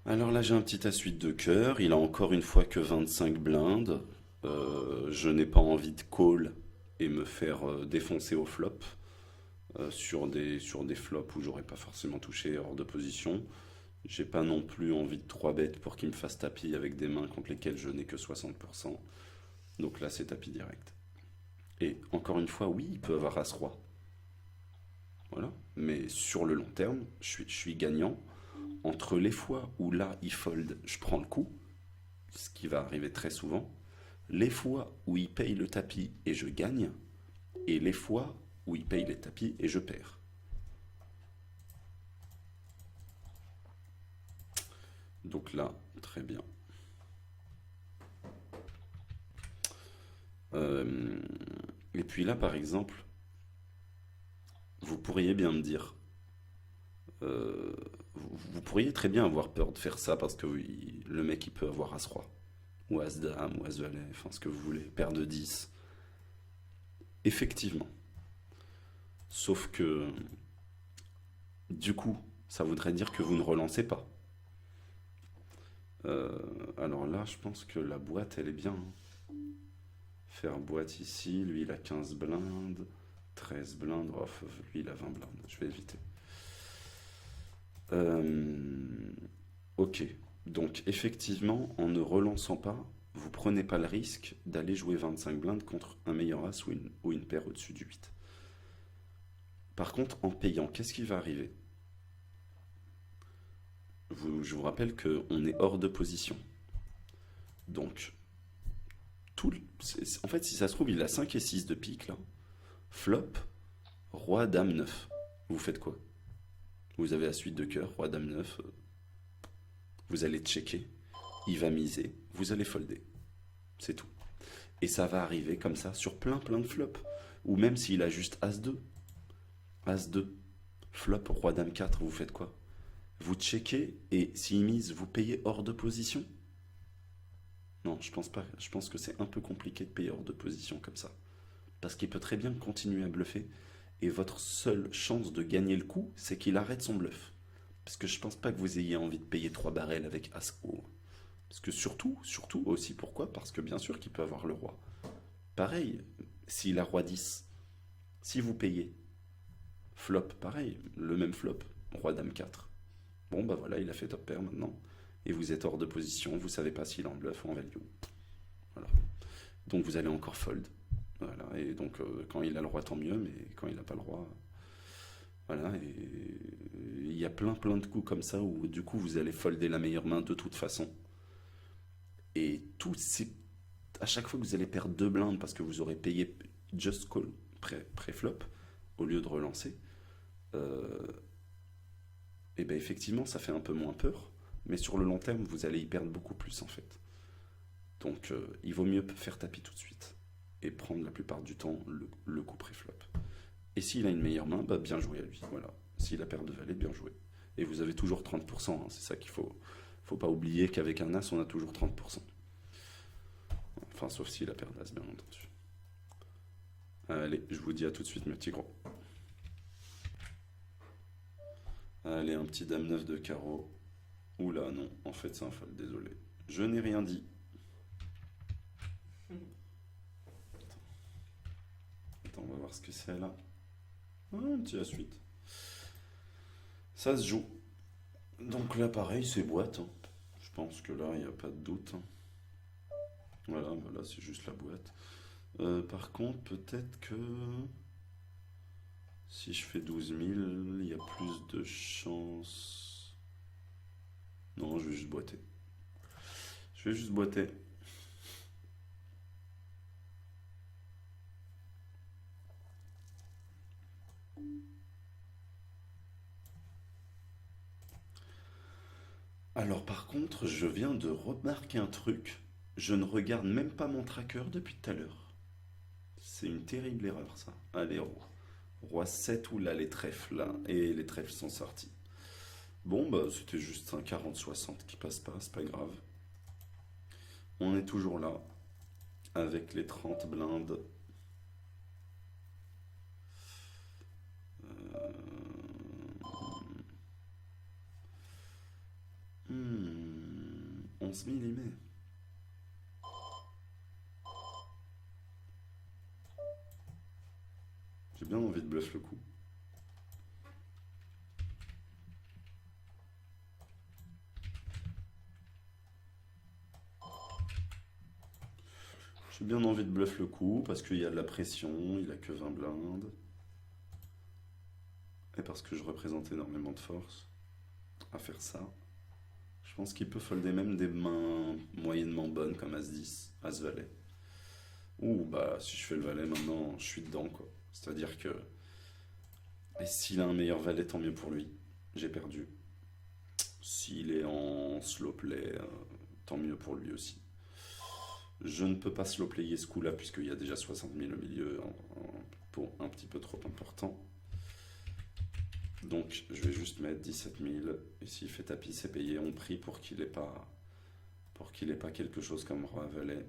Alors là, j'ai un petit as-8 de cœur. Il a encore une fois que 25 blindes. Je n'ai pas envie de call et me faire défoncer au flop sur des flops où j'aurais pas forcément touché hors de position. J'ai pas non plus envie de 3 bêtes pour qu'il me fasse tapis avec des mains contre lesquelles je n'ai que 60%. Donc là, c'est tapis direct. Et encore une fois, oui, il peut avoir As-Roi. Voilà. Mais sur le long terme, je suis gagnant. Entre les fois où là, il fold, je prends le coup, ce qui va arriver très souvent, les fois où il paye le tapis et je gagne, et les fois où il paye les tapis et je perds. Donc là, très bien. Et puis là, par exemple, vous pourriez bien me dire, vous pourriez très bien avoir peur de faire ça parce que oui, le mec il peut avoir As-Roi, ou As-Dame, ou As-Valet, enfin ce que vous voulez, paire de 10. Effectivement. Sauf que, du coup, ça voudrait dire que vous ne relancez pas. Alors là, je pense que la boîte, elle est bien. Faire boîte ici, lui il a 15 blindes, 13 blindes, oh, lui il a 20 blindes, je vais éviter. Ok, donc effectivement, en ne relançant pas, vous prenez pas le risque d'aller jouer 25 blindes contre un meilleur as ou une paire au-dessus du 8. Par contre, en payant, qu'est-ce qui va arriver? Je vous rappelle qu'on est hors de position. Donc, en fait, si ça se trouve, il a 5 et 6 de pique, là. Flop, roi, dame, 9. Vous faites quoi? Vous avez la suite de cœur, roi, dame, 9. Vous allez checker, il va miser, vous allez folder. C'est tout. Et ça va arriver comme ça sur plein de flops. Ou même s'il a juste As-2. As-2. Flop, roi dame 4, vous faites quoi? Vous checkez et s'il mise, vous payez hors de position? Non, je pense pas. Je pense que c'est un peu compliqué de payer hors de position comme ça. Parce qu'il peut très bien continuer à bluffer. Et votre seule chance de gagner le coup, c'est qu'il arrête son bluff. Parce que je pense pas que vous ayez envie de payer 3 barrels avec As-Haut. Parce que surtout aussi, pourquoi? Parce que bien sûr qu'il peut avoir le roi. Pareil, s'il a roi 10, si vous payez, flop, pareil, le même flop, roi dame 4. Bon, bah voilà, il a fait top pair maintenant. Et vous êtes hors de position, vous savez pas s'il est en bluff ou en value. Voilà. Donc vous allez encore fold. Voilà. Et donc quand il a le roi, tant mieux, mais quand il n'a pas le roi. Voilà. Et il y a plein de coups comme ça où du coup vous allez folder la meilleure main de toute façon. Et à chaque fois que vous allez perdre 2 blindes parce que vous aurez payé just call pré-flop au lieu de relancer, et bien effectivement ça fait un peu moins peur, mais sur le long terme vous allez y perdre beaucoup plus en fait. Donc il vaut mieux faire tapis tout de suite et prendre la plupart du temps le coup pré-flop. Et s'il a une meilleure main, bah bien joué à lui. Voilà. S'il a paire de valet, bien joué. Et vous avez toujours 30%, hein, c'est ça qu'il faut pas oublier qu'avec un as on a toujours 30%. Enfin, sauf s'il a paire d'as, bien entendu. Allez, je vous dis à tout de suite, mes petits gros. Allez, un petit dame 9 de carreau. Oula, non, en fait, c'est un fold, désolé. Je n'ai rien dit. Attends, on va voir ce que c'est là. Ah, un petit à suite. Ça se joue. Donc là, pareil, c'est boîte. Hein. Je pense que là, il n'y a pas de doute. Hein. Voilà, c'est juste la boîte. Par contre, peut-être que si je fais 12 000, il y a plus de chances. Non, je vais juste boiter. Je vais juste boiter. Alors par contre, je viens de remarquer un truc. Je ne regarde même pas mon tracker depuis tout à l'heure. C'est une terrible erreur ça. Allez, roi 7 ou là les trèfles là. Et les trèfles sont sortis. Bon bah c'était juste un 40-60 qui passe pas, c'est pas grave. On est toujours là. Avec les 30 blindes. 11 000 il met. J'ai bien envie de bluff le coup. J'ai bien envie de bluff le coup parce qu'il y a de la pression, il a que 20 blindes. Et parce que je représente énormément de force à faire ça. Je pense qu'il peut folder même des mains moyennement bonnes comme As-10, As-Valet. Ouh, bah si je fais le valet maintenant, je suis dedans quoi. C'est-à-dire que... Et s'il a un meilleur valet, tant mieux pour lui. J'ai perdu. S'il est en slow play, tant mieux pour lui aussi. Je ne peux pas slow player ce coup-là puisqu'il y a déjà 60 000 au milieu, pour un petit peu trop important. Donc je vais juste mettre 17 000 et s'il fait tapis c'est payé, on prie pour qu'il n'ait pas quelque chose comme roi valet.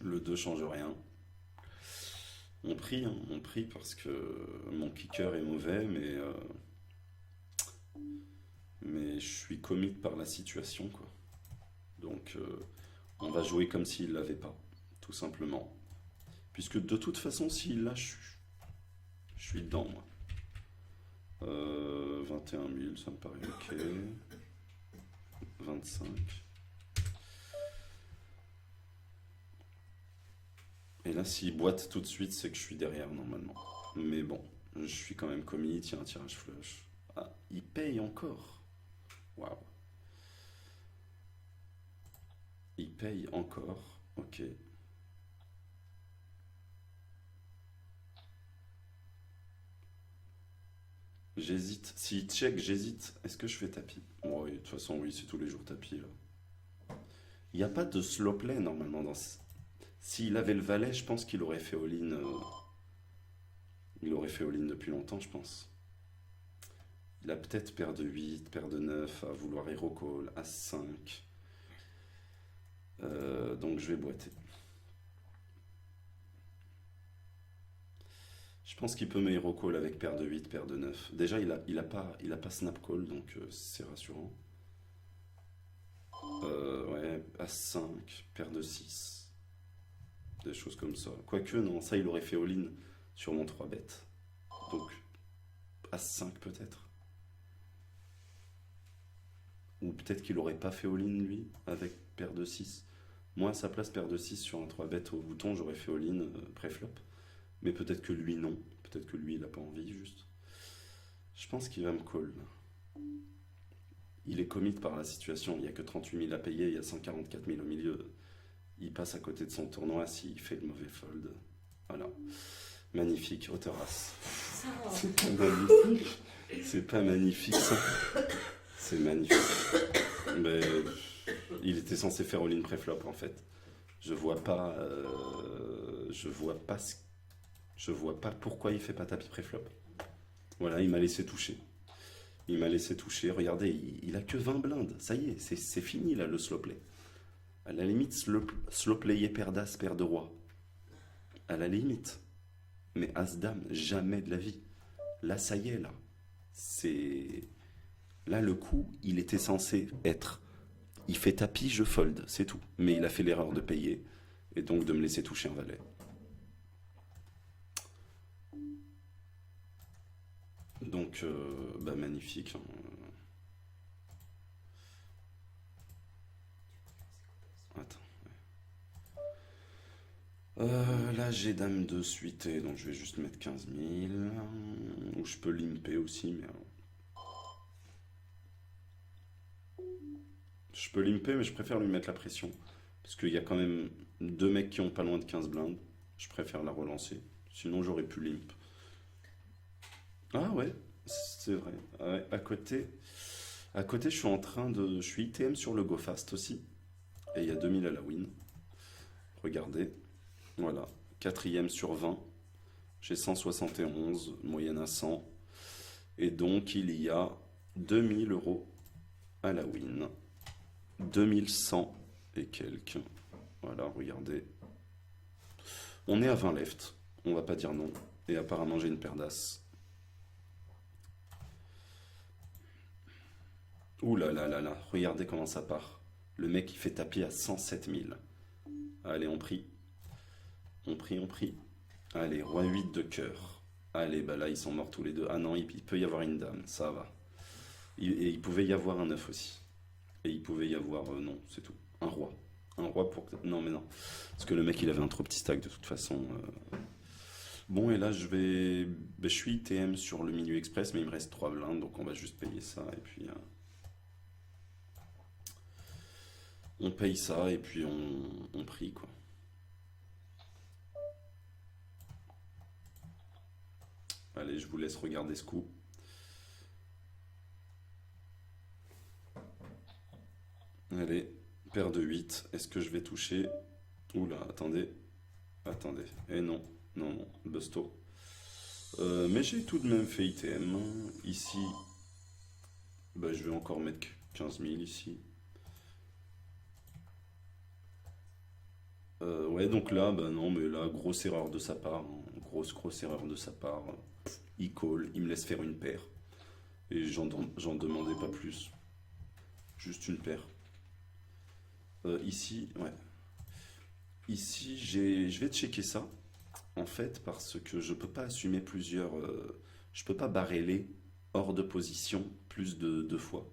Le 2 change rien. On prie parce que mon kicker est mauvais, mais je suis commit par la situation quoi. Donc on va jouer comme s'il l'avait pas, tout simplement. Puisque de toute façon, s'il l'a, je suis dedans, moi. 21 000, ça me paraît ok. 25. Et là, s'il boite tout de suite, c'est que je suis derrière, normalement. Mais bon, je suis quand même commis. Tiens, tirage flush. Ah, il paye encore. Waouh. Il paye encore. Ok. J'hésite. S'il check, j'hésite. Est-ce que je fais tapis? Oui, de toute façon, oui, c'est tous les jours tapis. Là. Il n'y a pas de slow play normalement dans ce... S'il avait le valet, je pense qu'il aurait fait all-in. Il aurait fait all-in depuis longtemps, je pense. Il a peut-être paire de 8, paire de 9, à vouloir hero call, as 5. Donc je vais boiter. Je pense qu'il peut me hero call avec paire de 8, paire de 9. Déjà, il a pas snap call, donc c'est rassurant. Ouais, as 5, paire de 6. Des choses comme ça. Quoique, non, ça, il aurait fait all-in sur mon 3 bêtes. Donc, as 5 peut-être. Ou peut-être qu'il aurait pas fait all-in, lui, avec paire de 6. Moi, à sa place, paire de 6 sur un 3 bêtes au bouton, j'aurais fait all-in pré-flop. Mais peut-être que lui, non. Peut-être que lui, il a pas envie, juste. Je pense qu'il va me call. Il est commit par la situation. Il n'y a que 38 000 à payer, il y a 144 000 au milieu. Il passe à côté de son tournoi s'il fait le mauvais fold. Voilà. Magnifique, hauteur as. C'est pas magnifique. C'est pas magnifique, ça. C'est magnifique. Mais il était censé faire all-in pré-flop, en fait. Je vois pas pourquoi il fait pas tapis pré-flop. Voilà, il m'a laissé toucher. Il m'a laissé toucher. Regardez, il a que 20 blindes. Ça y est, c'est fini là le slow play. À la limite, slow player paire d'as, paire de roi. À la limite. Mais as-dame, jamais de la vie. Là, ça y est, là. C'est. Là, le coup, il était censé être. Il fait tapis, je fold, c'est tout. Mais il a fait l'erreur de payer. Et donc de me laisser toucher un valet. Donc, bah, magnifique. Hein. Attends. Là, j'ai dame 2 suité, donc je vais juste mettre 15 000. Ou je peux limper aussi, mais. Je peux limper, mais je préfère lui mettre la pression. Parce qu'il y a quand même 2 mecs qui ont pas loin de 15 blindes. Je préfère la relancer. Sinon, j'aurais pu limp. Ah ouais, c'est vrai. Ouais, à côté, je suis en train de. Je suis ITM sur le Go Fast aussi. Et il y a 2000 à la win. Regardez. Voilà. Quatrième sur 20. J'ai 171, moyenne à 100. Et donc, il y a 2000 euros à la win. 2100 et quelques. Voilà, regardez. On est à 20 left. On va pas dire non. Et apparemment, j'ai une paire d'as. Ouh là là là là. Regardez comment ça part. Le mec, il fait tapis à 107 000. Allez, on prie. On prie, on prie. Allez, roi 8 de cœur. Allez, bah là, ils sont morts tous les deux. Ah non, il peut y avoir une dame, ça va. Et il pouvait y avoir un 9 aussi. Et il pouvait y avoir... non, c'est tout. Un roi. Un roi pour... Non, mais non. Parce que le mec, il avait un trop petit stack de toute façon. Bon, et là, je vais... Ben, je suis ITM sur le milieu express, mais il me reste 3 blindes, donc on va juste payer ça. Et puis... on paye ça, et puis on prie, quoi. Allez, je vous laisse regarder ce coup. Allez, paire de 8. Est-ce que je vais toucher? Oula, attendez. Attendez. Eh non, non, non, busto. Mais j'ai tout de même fait ITM. Ici, bah, je vais encore mettre 15 000 ici. Ouais, donc là, bah non, mais là, grosse erreur de sa part. Hein. Grosse erreur de sa part. Il call, il me laisse faire une paire. Et j'en demandais pas plus. Juste une paire. Ici, ouais. Ici, je vais checker ça, en fait, parce que je peux pas assumer plusieurs... je peux pas barreler hors de position plus de 2 fois.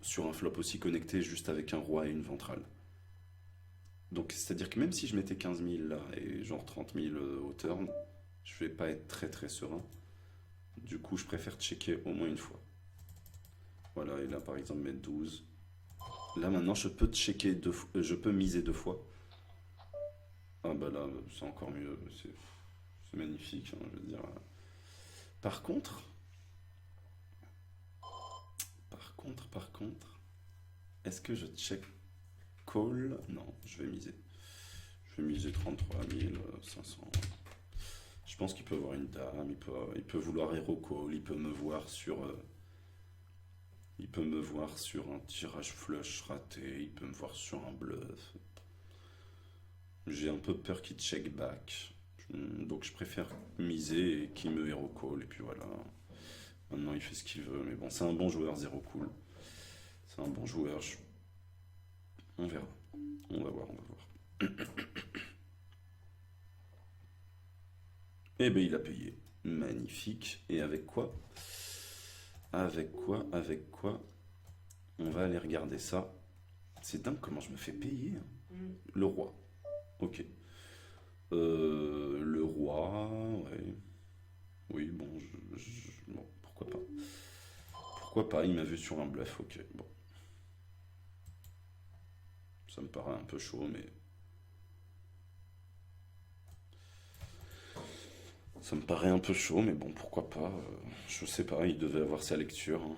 Sur un flop aussi connecté juste avec un roi et une ventrale. Donc, c'est-à-dire que même si je mettais 15 000 là et genre 30 000 au turn, je vais pas être très très serein. Du coup, je préfère checker au moins une fois. Voilà, et là par exemple mettre 12. Là maintenant, je peux checker je peux miser 2 fois. Ah bah là, c'est encore mieux. C'est magnifique, hein, je veux dire. Par contre, est-ce que je check call? Non, je vais miser. vais miser 33 500. Je pense qu'il peut avoir une dame, il peut vouloir hero call, il peut me voir sur un tirage flush raté, il peut me voir sur un bluff. J'ai un peu peur qu'il check back. Donc je préfère miser et qu'il me hero call. Et puis voilà. Maintenant il fait ce qu'il veut. Mais bon, c'est un bon joueur, zéro cool. C'est un bon joueur. On verra. On va voir. Eh ben il a payé. Magnifique. Et avec quoi? Avec quoi? On va aller regarder ça. C'est dingue comment je me fais payer. Le roi. Ok. Le roi, ouais. Oui, bon, bon, pourquoi pas. Pourquoi pas, il m'a vu sur un bluff, ok. Bon. Ça me paraît un peu chaud, mais... Ça me paraît un peu chaud, mais bon, pourquoi pas. Je sais pas, il devait avoir sa lecture. Hein.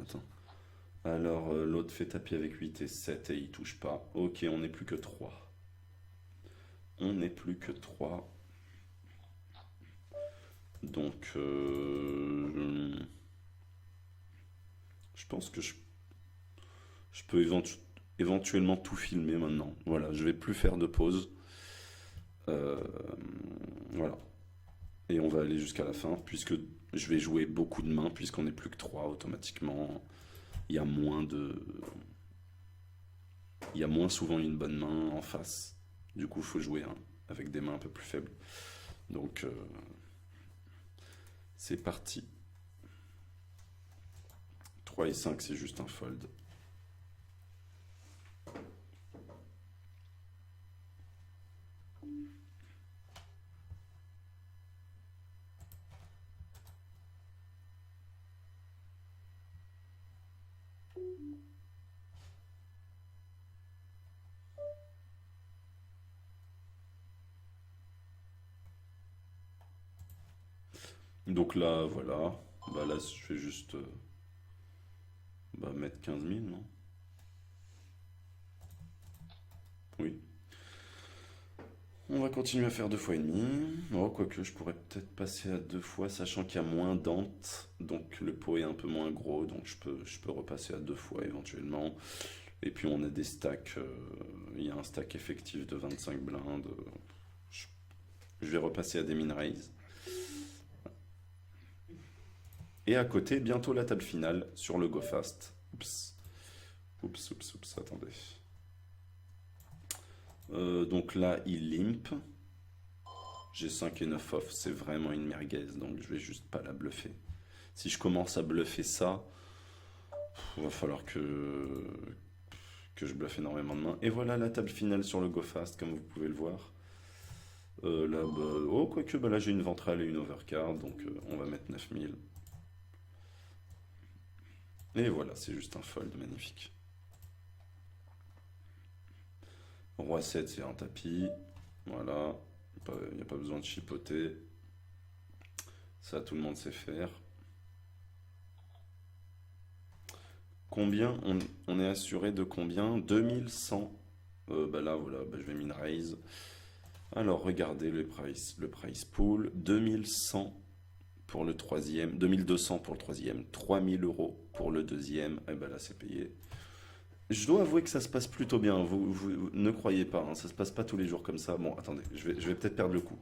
Attends. Alors, l'autre fait tapis avec 8 et 7 et il touche pas. Ok, on n'est plus que 3. Donc, je pense que je peux éventuellement tout filmer maintenant. Voilà, je vais plus faire de pause. Voilà. Et on va aller jusqu'à la fin, puisque je vais jouer beaucoup de mains, puisqu'on n'est plus que 3 automatiquement. Il y a moins souvent une bonne main en face. Du coup, il faut jouer avec des mains un peu plus faibles. Donc, c'est parti. 3 et 5, c'est juste un fold. Donc là, voilà. Bah là, je vais juste mettre 15 000, non? Oui. On va continuer à faire 2 fois et demi. Oh, quoique, je pourrais peut-être passer à 2 fois, sachant qu'il y a moins d'antes. Donc le pot est un peu moins gros, donc je peux repasser à 2 fois éventuellement. Et puis on a des stacks. Il y a un stack effectif de 25 blindes. Je vais repasser à des min raise. Et à côté, bientôt la table finale sur le Go Fast. Oups, attendez. Donc là, il limp. J'ai 5 et 9 off, c'est vraiment une merguez, donc je vais juste pas la bluffer. Si je commence à bluffer ça, il va falloir que je bluffe énormément de mains. Et voilà la table finale sur le Go Fast, comme vous pouvez le voir. Là, quoique, là j'ai une ventrale et une overcard, donc on va mettre 9000. Et voilà, c'est juste un fold magnifique. Roi 7, c'est un tapis. Voilà, il n'y a pas besoin de chipoter. Ça, tout le monde sait faire. Combien on est assuré de combien? 2100. Là, voilà, je vais min raise. Alors, regardez le price pool. 2100 pour le troisième, 2200 pour le troisième, 3000 € pour le deuxième. Et là, c'est payé. Je dois avouer que ça se passe plutôt bien. Vous ne croyez pas, hein, ça se passe pas tous les jours comme ça. Bon, attendez, je vais peut-être perdre le coup.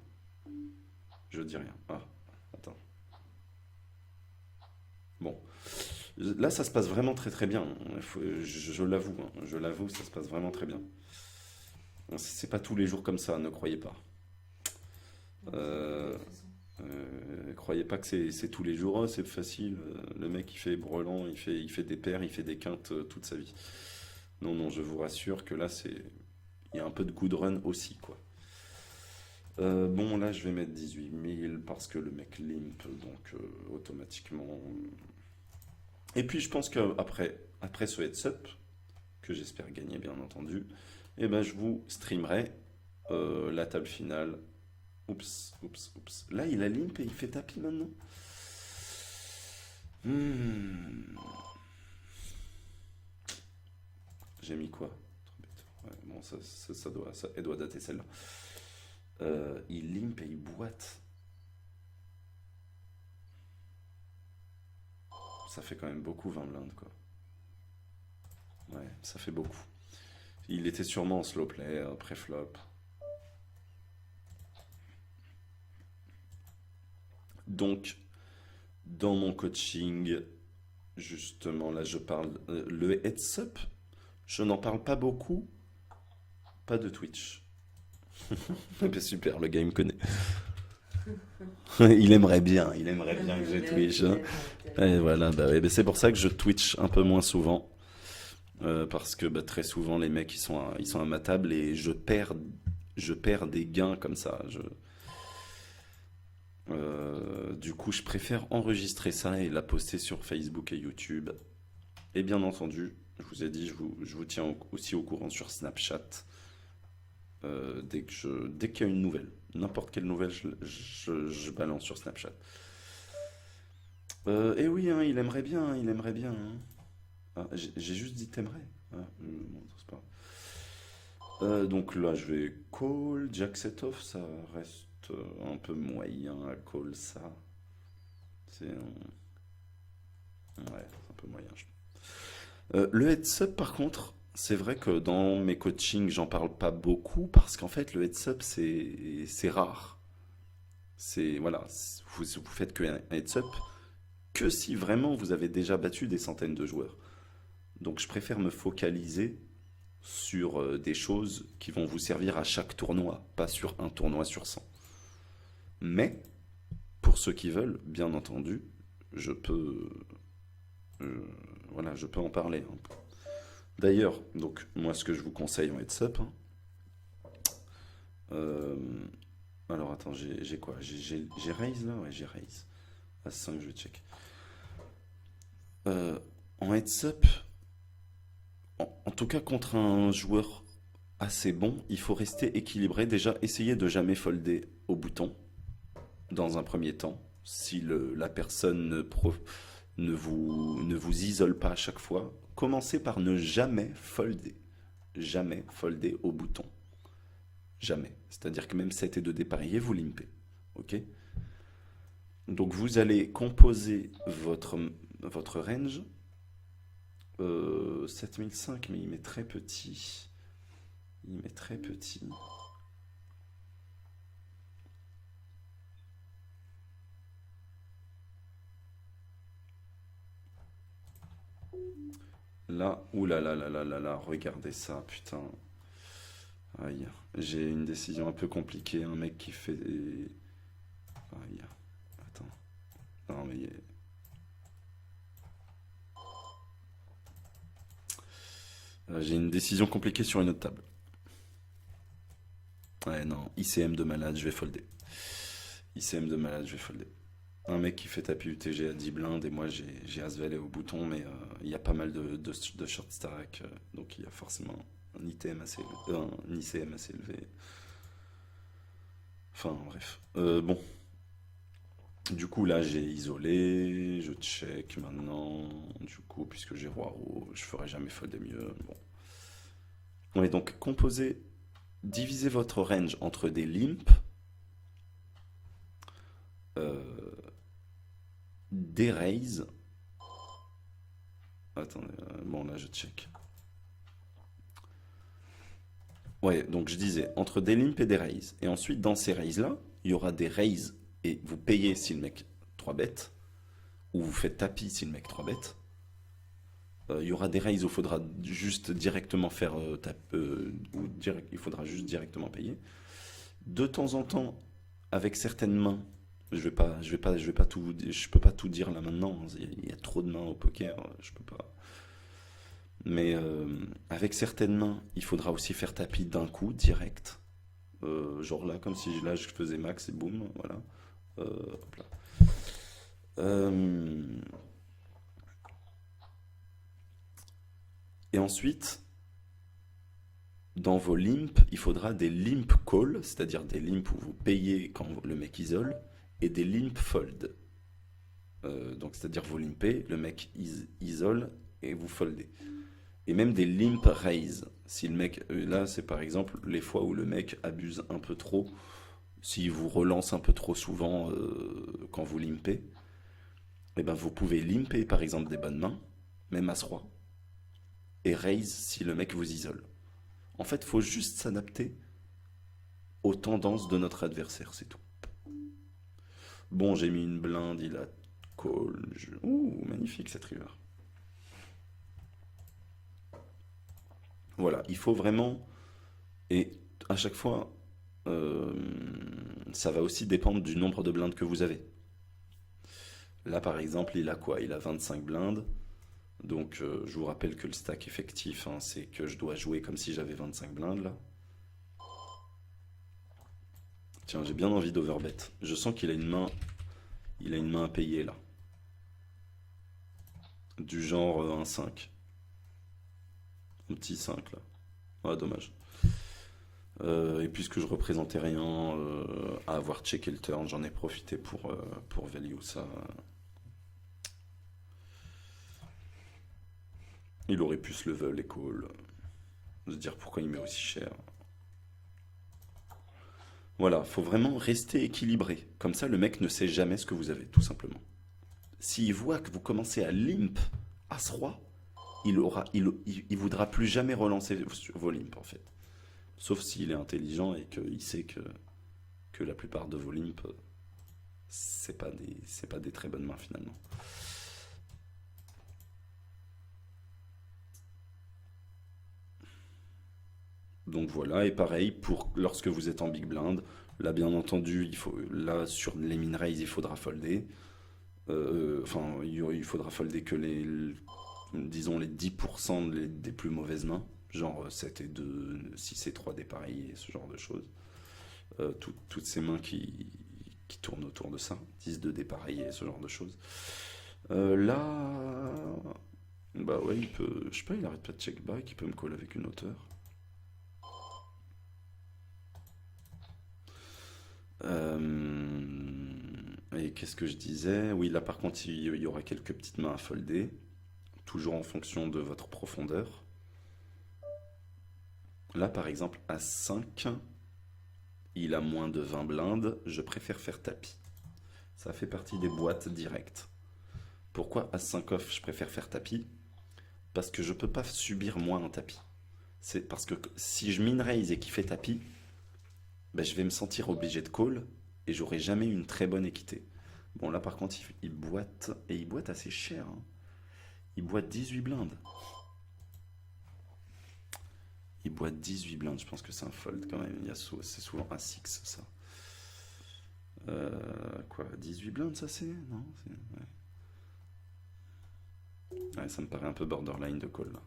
Je dis rien. Ah, attends. Bon. Là, ça se passe vraiment très très bien. Je l'avoue, ça se passe vraiment très bien. C'est pas tous les jours comme ça, ne croyez pas. Croyez pas que c'est tous les jours, c'est facile. Le mec il fait brelan, il fait des paires, il fait des quintes toute sa vie. Non, je vous rassure que là il y a un peu de good run aussi, quoi. Bon, là je vais mettre 18 000 parce que le mec limp, donc automatiquement Et puis je pense après ce heads-up, que j'espère gagner bien entendu, et ben je vous streamerai la table finale. Oups, oups, oups. Là, il a limp et il fait tapis maintenant. Hmm. J'ai mis quoi? Ouais, bon, elle doit dater celle-là. Il limp et il boite. Ça fait quand même beaucoup 20 blindes, quoi. Ouais, ça fait beaucoup. Il était sûrement en slow play, pré-flop. Donc, dans mon coaching, justement, là, je parle le heads up. Je n'en parle pas beaucoup. Pas de Twitch. Super, le gars il me connaît. Il aimerait bien que je Twitch, hein. Et voilà, bah ouais, bah c'est pour ça que je Twitch un peu moins souvent. Parce que bah, très souvent, les mecs ils sont à ma table et je perds des gains comme ça. Du coup, je préfère enregistrer ça et la poster sur Facebook et YouTube. Et bien entendu, je vous ai dit, je vous tiens aussi au courant sur Snapchat. Dès qu'il y a une nouvelle, n'importe quelle nouvelle, je balance sur Snapchat. Et oui, hein, il aimerait bien, il aimerait bien, hein. Ah, j'ai juste dit t'aimerais. Ah, bon, c'est pas grave. Donc là, je vais call, jack set off, ça reste un peu moyen à call ça. C'est ouais, c'est un peu moyen. Le heads up, par contre, c'est vrai que dans mes coachings, j'en parle pas beaucoup parce qu'en fait, le heads up, c'est rare. C'est voilà, vous faites que un heads up que si vraiment vous avez déjà battu des centaines de joueurs. Donc, je préfère me focaliser sur des choses qui vont vous servir à chaque tournoi, pas sur un tournoi sur 100. Mais, pour ceux qui veulent, bien entendu, je peux, voilà, je peux en parler, hein. D'ailleurs, donc moi ce que je vous conseille en heads up, hein, euh, alors attends, j'ai quoi? J'ai raise là? Ouais, j'ai raise. À 5, je vais check. En heads up, en tout cas contre un joueur assez bon, il faut rester équilibré. Déjà, essayez de jamais folder au bouton dans un premier temps. Si la personne ne vous isole pas à chaque fois, commencez par ne jamais folder. Jamais folder au bouton. Jamais. C'est-à-dire que même 7 et 2 dépareillés, vous limpez. Ok? Donc vous allez composer votre range. 7005, mais il met très petit. Il met très petit. Là, oulala, regardez ça, putain. Aïe, j'ai une décision un peu compliquée. Un mec qui fait. Aïe, attends. Non, mais. J'ai une décision compliquée sur une autre table. Ouais, non, ICM de malade, je vais folder. ICM de malade, je vais folder. Un mec qui fait tapis UTG à 10 blindes et moi j'ai As-Valet au bouton, mais il y a pas mal de short stack, donc il y a forcément un ITM assez élevé, un ICM assez élevé. Enfin bref. Bon. Du coup là j'ai isolé, je check maintenant. Du coup, puisque j'ai roi roux, je ferai jamais folder mieux. Bon. Ouais, donc divisez votre range entre des limps, des raises. Attendez, bon là je check. Ouais, donc je disais, entre des limps et des raises. Et ensuite, dans ces raises-là, il y aura des raises et vous payez si le mec 3 bêtes, ou vous faites tapis si le mec 3 bêtes. Il y aura des raises où il faudra juste directement faire il faudra juste directement payer. De temps en temps, avec certaines mains, je peux pas tout dire là maintenant. Il y a trop de mains au poker, je peux pas. Mais avec certaines mains, il faudra aussi faire tapis d'un coup, direct. Genre là, comme si là je faisais max et boum, voilà. Hop là. ensuite, dans vos limps, il faudra des limp call, c'est-à-dire des limps où vous payez quand le mec isole, et des limp fold. Donc c'est-à-dire vous limpez, le mec isole et vous foldez. Et même des limp raise. Si le mec, là c'est par exemple les fois où le mec abuse un peu trop, s'il vous relance un peu trop souvent quand vous limpez, et ben vous pouvez limper par exemple des bonnes mains, même As-Roi, et raise si le mec vous isole. En fait, il faut juste s'adapter aux tendances de notre adversaire, c'est tout. Bon, j'ai mis une blinde, il a call. Ouh, magnifique cette river. Voilà, il faut vraiment... Et à chaque fois, ça va aussi dépendre du nombre de blindes que vous avez. Là, par exemple, il a quoi? Il a 25 blindes. Donc, je vous rappelle que le stack effectif, hein, c'est que je dois jouer comme si j'avais 25 blindes, là. Tiens, j'ai bien envie d'overbet. Je sens qu'il a une main... Il a une main à payer, là. Du genre un 5. Un petit 5, là. Ah, dommage. Et puisque je représentais rien à avoir checké le turn, j'en ai profité pour value ça. Il aurait pu se level et call. Se dire pourquoi il met aussi cher. Voilà, faut vraiment rester équilibré. Comme ça, le mec ne sait jamais ce que vous avez, tout simplement. S'il voit que vous commencez à limp As-Roi, il voudra plus jamais relancer vos limps, en fait. Sauf s'il est intelligent et qu'il sait que la plupart de vos limps, c'est pas des très bonnes mains, finalement. Donc voilà, et pareil, lorsque vous êtes en big blind, là bien entendu, là sur les min raise, il faudra folder. Il faudra folder que disons les 10% des plus mauvaises mains, genre 7 et 2, 6 et 3 dépareillés, ce genre de choses. Toutes ces mains qui tournent autour de ça, 10 de dépareillés, ce genre de choses. Là, bah ouais, il peut, je sais pas, il arrête pas de check back, il peut me call avec une hauteur. Et qu'est-ce que je disais? Oui, là par contre, il y aura quelques petites mains à folder, toujours en fonction de votre profondeur. Là, par exemple, à 5, il a moins de 20 blindes, je préfère faire tapis. Ça fait partie des boîtes directes. Pourquoi à 5 off, je préfère faire tapis? Parce que je peux pas subir moins un tapis. C'est parce que si je min raise et qu'il fait tapis, ben, je vais me sentir obligé de call et j'aurai jamais une très bonne équité. Bon, là par contre, il boite, et il boite assez cher. Hein. Il boite 18 blindes. Il boite 18 blindes, je pense que c'est un fold quand même. C'est souvent un 6 ça. Quoi, 18 blindes ça c'est? Non, ouais, ça me paraît un peu borderline de call là.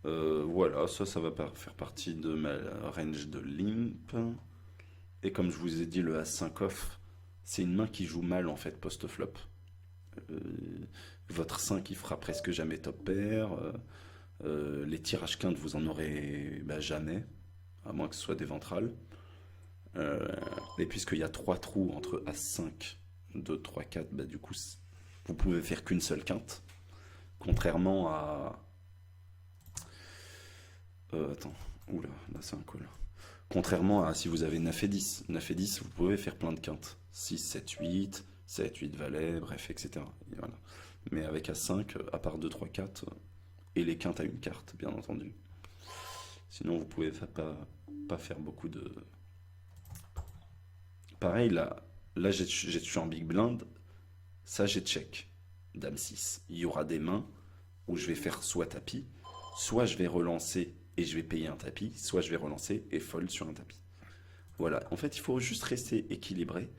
Voilà, ça va faire partie de ma range de limp. Et comme je vous ai dit, le As-5 off, c'est une main qui joue mal en fait post-flop. Votre 5 il fera presque jamais top pair. Les tirages quintes vous en aurez jamais, à moins que ce soit des ventrales. Et puisqu'il y a 3 trous entre As-5, 2, 3, 4, bah, du coup vous pouvez faire qu'une seule quinte. Contrairement à... attends, oula, là c'est un call. Contrairement à si vous avez 9 et 10. 9 et 10, vous pouvez faire plein de quintes. 6, 7, 8, 7, 8 valets, bref, etc. Et voilà. Mais avec As-5, à part 2, 3, 4, et les quintes à une carte, bien entendu. Sinon, vous pouvez pas faire beaucoup de... Pareil, là je suis en big blind, ça j'ai check. Dame 6. Il y aura des mains où je vais faire soit tapis, soit je vais relancer et je vais payer un tapis, soit je vais relancer et fold sur un tapis. Voilà, en fait, il faut juste rester équilibré,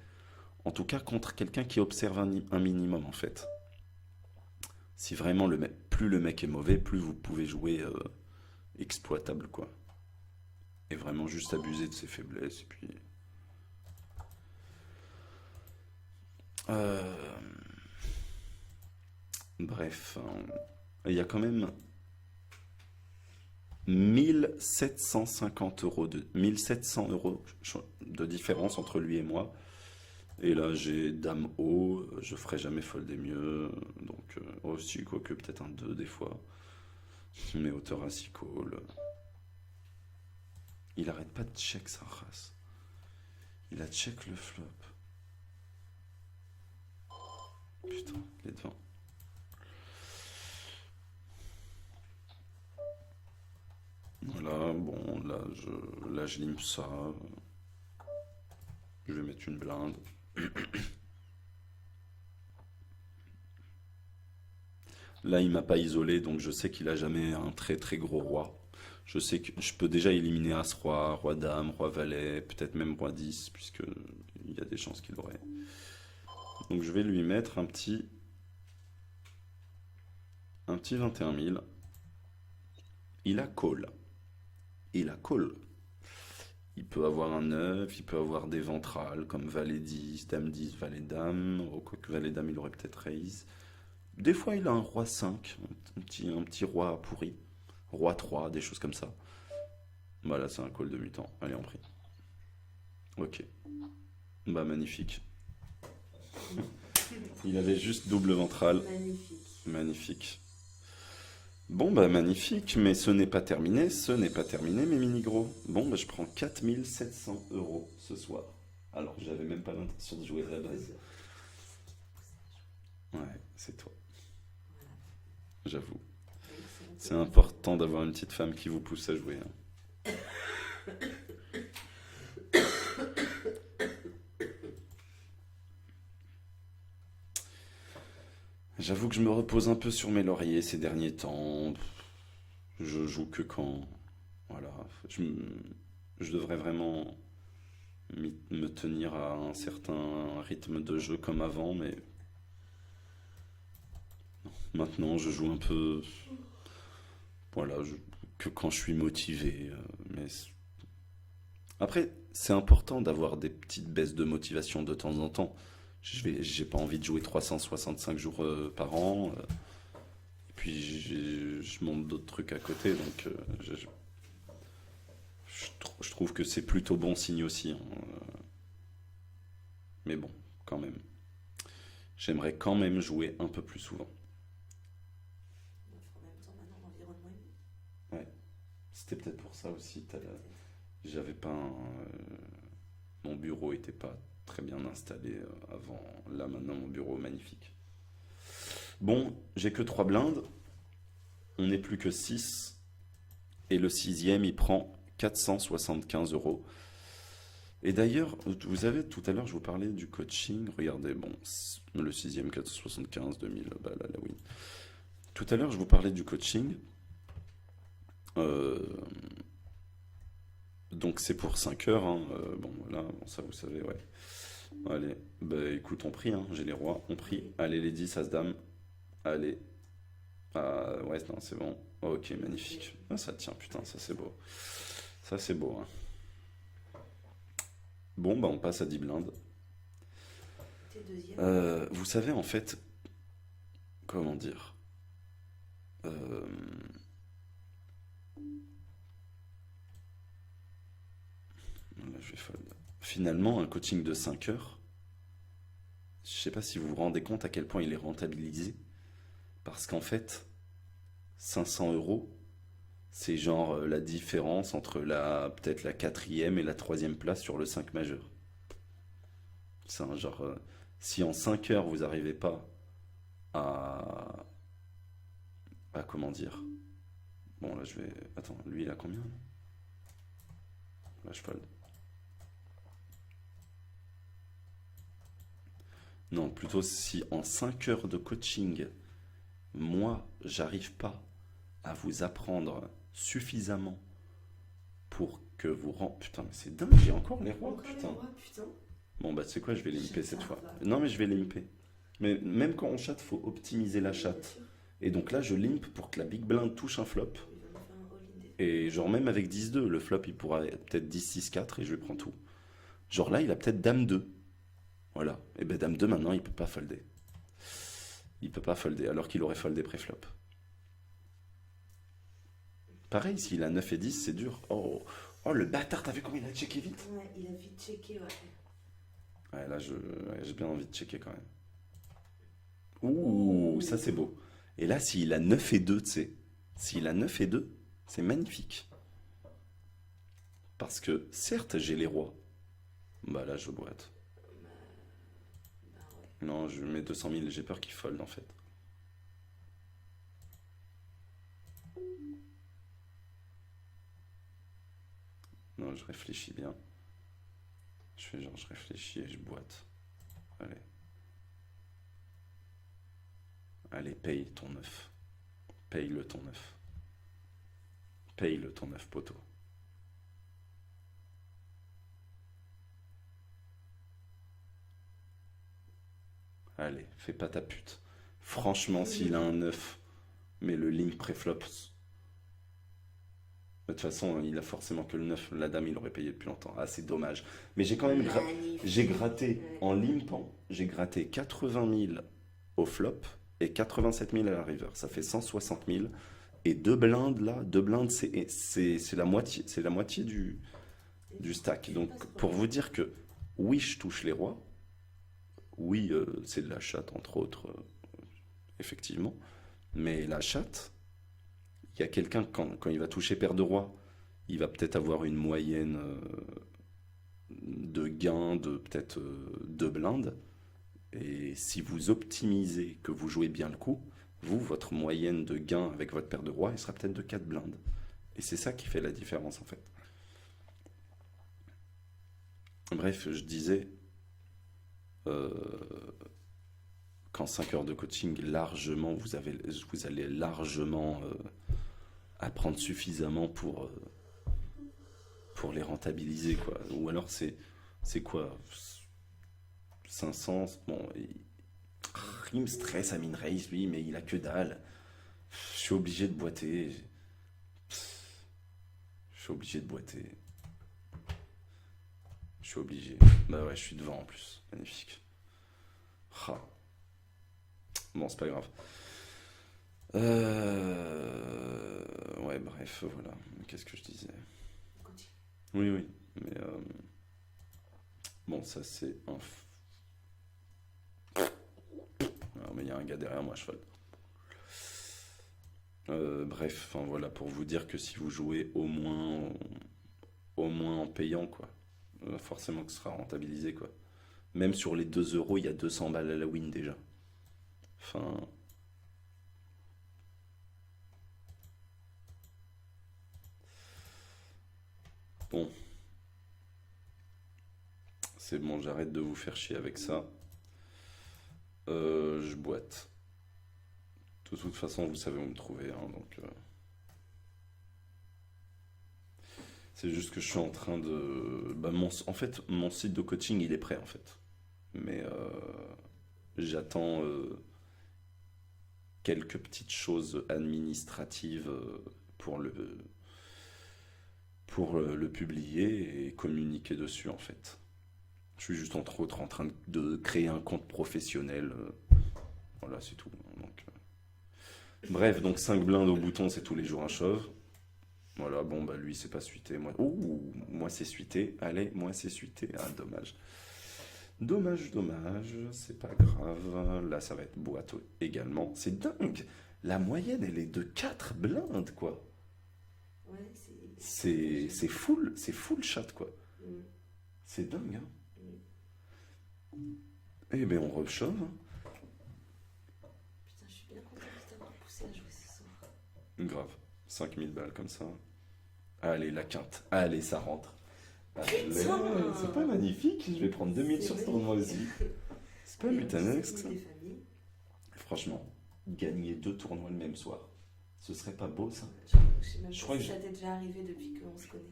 en tout cas contre quelqu'un qui observe un minimum, en fait. Si vraiment plus le mec est mauvais, plus vous pouvez jouer exploitable, quoi. Et vraiment juste abuser de ses faiblesses, et puis... Bref, il y a quand même 1700 euros de différence entre lui et moi. Et là, j'ai dame haut, je ferai jamais folder mieux. Donc, aussi, quoique peut-être un 2 des fois. Mais hauteur assis call. Il arrête pas de check sa race. Il a check le flop. Putain, il est devant. Voilà, bon, là je limpe ça. Je vais mettre une blinde. Là, il m'a pas isolé, donc je sais qu'il a jamais un très très gros roi. Je sais que je peux déjà éliminer As-Roi, Roi-Dame, Roi-Valet, peut-être même Roi-10, puisque il y a des chances qu'il aurait. Donc je vais lui mettre un petit 21 000. Il a call. Il a call. Il peut avoir un 9, il peut avoir des ventrales comme Valet 10, Dame 10, Valet Dame. Quoique Valet Dame, il aurait peut-être raise. Des fois, il a un Roi 5, un petit Roi pourri. Roi 3, des choses comme ça. Voilà, c'est un call de mutant. Allez, on prie. Ok. Bah, magnifique. Il avait juste double ventrale. Magnifique. Magnifique. Bon, bah, magnifique, mais ce n'est pas terminé. Ce n'est pas terminé, mes mini-gros. Bon, bah, je prends 4700 euros ce soir. Alors que j'avais même pas l'intention de jouer à la base. Ouais, c'est toi. J'avoue. C'est important d'avoir une petite femme qui vous pousse à jouer. Hein. J'avoue que je me repose un peu sur mes lauriers ces derniers temps. Je joue que quand... Voilà. Je devrais vraiment me tenir à un certain rythme de jeu comme avant, mais... Maintenant, je joue un peu... Voilà, que quand je suis motivé. Mais après, c'est important d'avoir des petites baisses de motivation de temps en temps. J'ai pas envie de jouer 365 jours par an. Et puis, je monte d'autres trucs à côté. Donc, je trouve que c'est plutôt bon signe aussi. Hein. Mais bon, quand même. J'aimerais quand même jouer un peu plus souvent. En même temps, maintenant, l'environnement est mieux. Ouais. C'était peut-être pour ça aussi. J'avais pas mon bureau était pas très bien installé avant. Là maintenant mon bureau est magnifique. Bon, j'ai que 3 blindes. On n'est plus que 6. Et le sixième il prend 475 euros. Et d'ailleurs, vous savez, tout à l'heure je vous parlais du coaching. Regardez, bon, le sixième 475, 2000, bah là, oui. Tout à l'heure je vous parlais du coaching. Donc c'est pour 5 heures, hein. Bon voilà, bon, ça vous savez, ouais. Allez, bah écoute, on prie, hein. J'ai les rois, on prie. Allez les 10, as dame. Allez. Ah, ouais, non, c'est bon. Ok, magnifique. Ah, ça tient, putain, ça c'est beau. Ça c'est beau, hein. Bon, bah on passe à 10 blindes. T'es deuxième. Vous savez, en fait, comment dire Là, je vais fold. Finalement, un coaching de 5 heures, je sais pas si vous vous rendez compte à quel point il est rentabilisé. Parce qu'en fait, 500 euros, c'est genre la différence entre peut-être la quatrième et la troisième place sur le 5 majeur. C'est un genre, si en 5 heures vous n'arrivez pas à... comment dire. Bon, là je vais... Attends, lui il a combien là? Là je fold. Non, plutôt si en 5 heures de coaching, moi, j'arrive pas à vous apprendre suffisamment pour que vous Putain, mais c'est dingue, j'ai encore les rois, Encore les putain. rois, putain. Bon, bah, tu sais quoi, je vais limper cette fois. va. Non, mais je vais limper. Mais même quand on chatte, faut optimiser la chatte. Et donc là, je limp pour que la big blind touche un flop. Il va nous faire un all-in des- Et genre, même avec 10-2, le flop, il pourra être peut-être 10-6-4 et je lui prends tout. Genre là, il a peut-être dame 2. Voilà. Et ben dame 2, maintenant, il peut pas folder. Il peut pas folder, alors qu'il aurait foldé préflop. Pareil, s'il a 9 et 10, c'est dur. Oh, oh le bâtard, t'as vu comment il a checké vite? Ouais, il a vite checké, ouais. Ouais, là, j'ai bien envie de checker quand même. Ouh, ça c'est beau. Et là, s'il a 9 et 2, tu sais, s'il a 9 et 2, c'est magnifique. Parce que, certes, j'ai les rois. Bah là, je boite. Ouais. Non, je mets 200 000, j'ai peur qu'il fold en fait. Non, je réfléchis bien. Je fais genre, je réfléchis et je boite. Allez. Allez, paye ton 9. Paye-le ton 9. Paye-le ton 9, poteau. Allez, fais pas ta pute. Franchement, s'il a un 9, mais le link préflop. De toute façon, il a forcément que le 9. La dame, il aurait payé depuis longtemps. Ah, c'est dommage. Mais j'ai quand même j'ai gratté en limpant, j'ai gratté 80 000 au flop et 87 000 à la river. Ça fait 160 000. Et deux blindes là, deux blindes, c'est la moitié du stack. Donc, pour vous dire que oui, je touche les rois. Oui, c'est de la chatte, entre autres, effectivement. Mais la chatte, il y a quelqu'un, quand il va toucher paire de rois, il va peut-être avoir une moyenne de gain de peut-être 2 blindes. Et si vous optimisez, que vous jouez bien le coup, vous, votre moyenne de gain avec votre paire de rois, elle sera peut-être de 4 blindes. Et c'est ça qui fait la différence, en fait. Bref, je disais, qu'en 5 heures de coaching, largement, vous allez largement apprendre suffisamment pour les rentabiliser, quoi. Ou alors c'est quoi 500, bon, il me stresse à min raise, lui, mais il a que dalle. Je suis obligé de boiter. Je suis obligé de boiter. Je suis obligé. Bah ouais, je suis devant en plus. Magnifique. Ah. Bon, c'est pas grave. Ouais, bref, voilà. Qu'est-ce que je disais? Oui, oui. Mais bon, ça c'est un. Alors, mais il y a un gars derrière moi, je fold. Bref, enfin voilà, pour vous dire que si vous jouez au moins en payant, quoi, forcément que ce sera rentabilisé, quoi. Même sur les 2 euros, il y a 200 balles à la win déjà. Enfin. Bon. C'est bon, j'arrête de vous faire chier avec ça. Je boite. De toute façon, vous savez où me trouver, hein, donc. C'est juste que je suis en train de. Bah, en fait, mon site de coaching, il est prêt, en fait. Mais j'attends quelques petites choses administratives pour le publier et communiquer dessus, en fait. Je suis juste entre autres en train de créer un compte professionnel. Voilà, c'est tout. Donc, bref, donc 5 blindes au bouton, c'est tous les jours un shove. Voilà, bon, bah lui, c'est pas suité. Moi c'est suité. Allez, moi c'est suité. Ah, dommage. Dommage, c'est pas grave. Là, ça va être boîte également. C'est dingue. La moyenne, elle est de 4 blindes, quoi. Ouais, c'est full chat, quoi. C'est dingue, hein. Eh bien, on rechauve. Putain, je suis bien content de t'avoir poussé à jouer ce soir. Grave. 5000 balles comme ça. Allez, la quinte. Allez, ça rentre. Allez, c'est pas magnifique? Je vais prendre 2000 sur ce tournoi aussi. C'est pas mutanex, ça? Franchement, gagner 2 tournois le même soir, ce serait pas beau, ça? Je crois que ça t'est déjà arrivé depuis qu'on se connaît.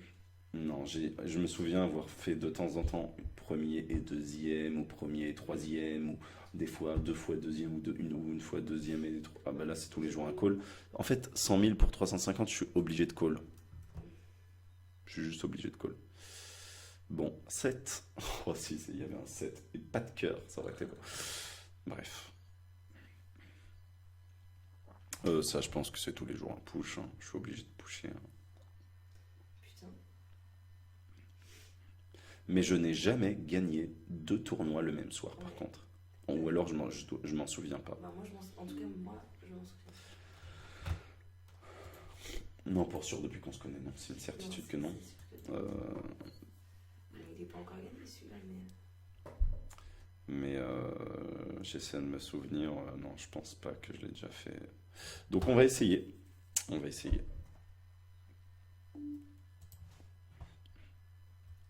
Non, je me souviens avoir fait de temps en temps premier et deuxième, ou premier et troisième, ou des fois 2 fois deuxième, ou une fois deuxième et 3. Ah bah là, c'est tous les jours un call. En fait, 100 000 pour 350, je suis obligé de call. Je suis juste obligé de call. Bon, 7. Oh si, il y avait un 7. Et pas de cœur, ça aurait été bon. Bref. Ça, je pense que c'est tous les jours un push. Hein. Je suis obligé de pusher. Hein. Putain. Mais je n'ai jamais gagné 2 tournois le même soir, par contre. Ou alors, je m'en souviens pas. Bah, moi, en tout cas, moi, je m'en souviens. Non, pour sûr, depuis qu'on se connaît, non. C'est une certitude que non. Il n'est pas encore gagné, celui-là, mais j'essaie de me souvenir. Non, je pense pas que je l'ai déjà fait. Donc, on va essayer. On va essayer.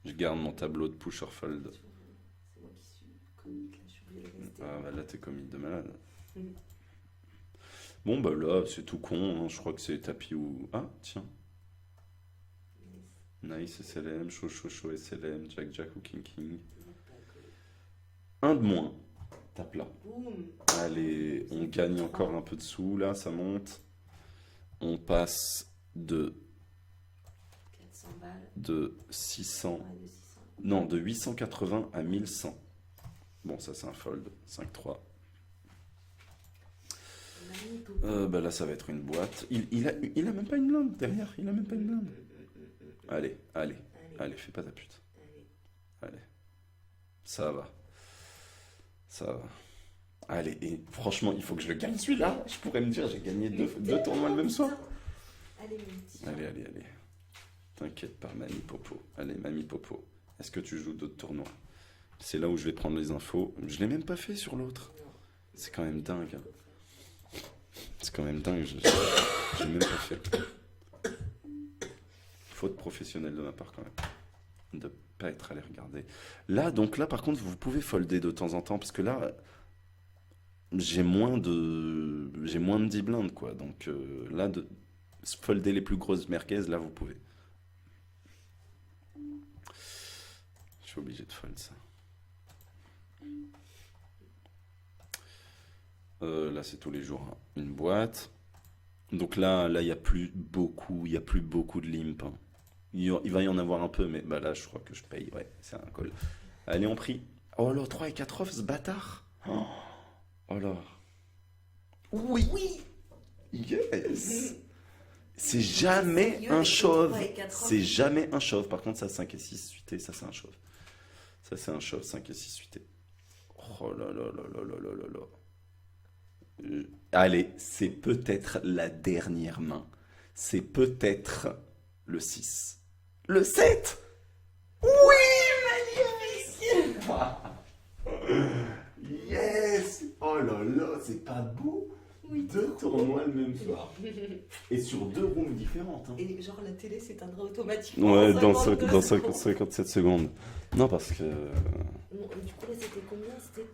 Je garde mon tableau de push-or-fold. C'est moi qui suis comique, là, je suis obligée de rester. Ah, bah là, t'es comique de malade. Bon, bah là, c'est tout con. Hein. Je crois que c'est tapis ou. Ah, tiens. Nice SLM, chaud SLM, Jack ou King. Un de moins. Tape là. Boum. Allez, on gagne encore un peu de sous là, ça monte. On passe de 400 balles. de 600. Ouais, de 600. Non, de 880 à 1100. Bon, ça c'est un fold. 5-3. Bah là, ça va être une boîte. Il a même pas une blinde derrière. Il a même pas une blinde. Allez, fais pas ta pute. Allez. Ça va. Allez, et franchement, il faut que je le gagne celui-là. Je pourrais me dire, j'ai gagné deux tournois le même soir. Allez, mon petit. Allez. T'inquiète pas, Mamie Popo. Allez, Mamie Popo. Est-ce que tu joues d'autres tournois? C'est là où je vais prendre les infos. Je l'ai même pas fait sur l'autre. C'est quand même dingue. Hein. C'est quand même dingue. J'ai même pas fait. Faute professionnelle de ma part quand même. De pas être allé regarder. Là, par contre, vous pouvez folder de temps en temps parce que là, j'ai moins de 10 blindes quoi. Donc là, de folder les plus grosses merguez, là vous pouvez. Je suis obligé de fold ça. Là, c'est tous les jours hein. Une boîte. Donc là, il y a plus beaucoup de limp. Hein. Il va y en avoir un peu, mais bah là, je crois que je paye. Ouais, c'est un call. Allez, on prie. Oh là, 3 et 4 off, ce bâtard. Oh là. Oui. Yes. C'est jamais un chauve. C'est jamais un chauve. Par contre, ça, 5 et 6 suité, ça, c'est un chauve. Ça, c'est un chauve, 5 et 6 suité. Oh là là là là là là là là. Allez, c'est peut-être la dernière main. C'est peut-être le 6. Le 7. Oui, magnifique. Yes. Oh là là, c'est pas beau. Oui, 2 tournois le même soir. Et sur 2 rooms différentes. Hein. Et genre la télé s'éteindra automatiquement. Ouais, dans 57 secondes. Non, parce que... Du coup, là, c'était combien? C'était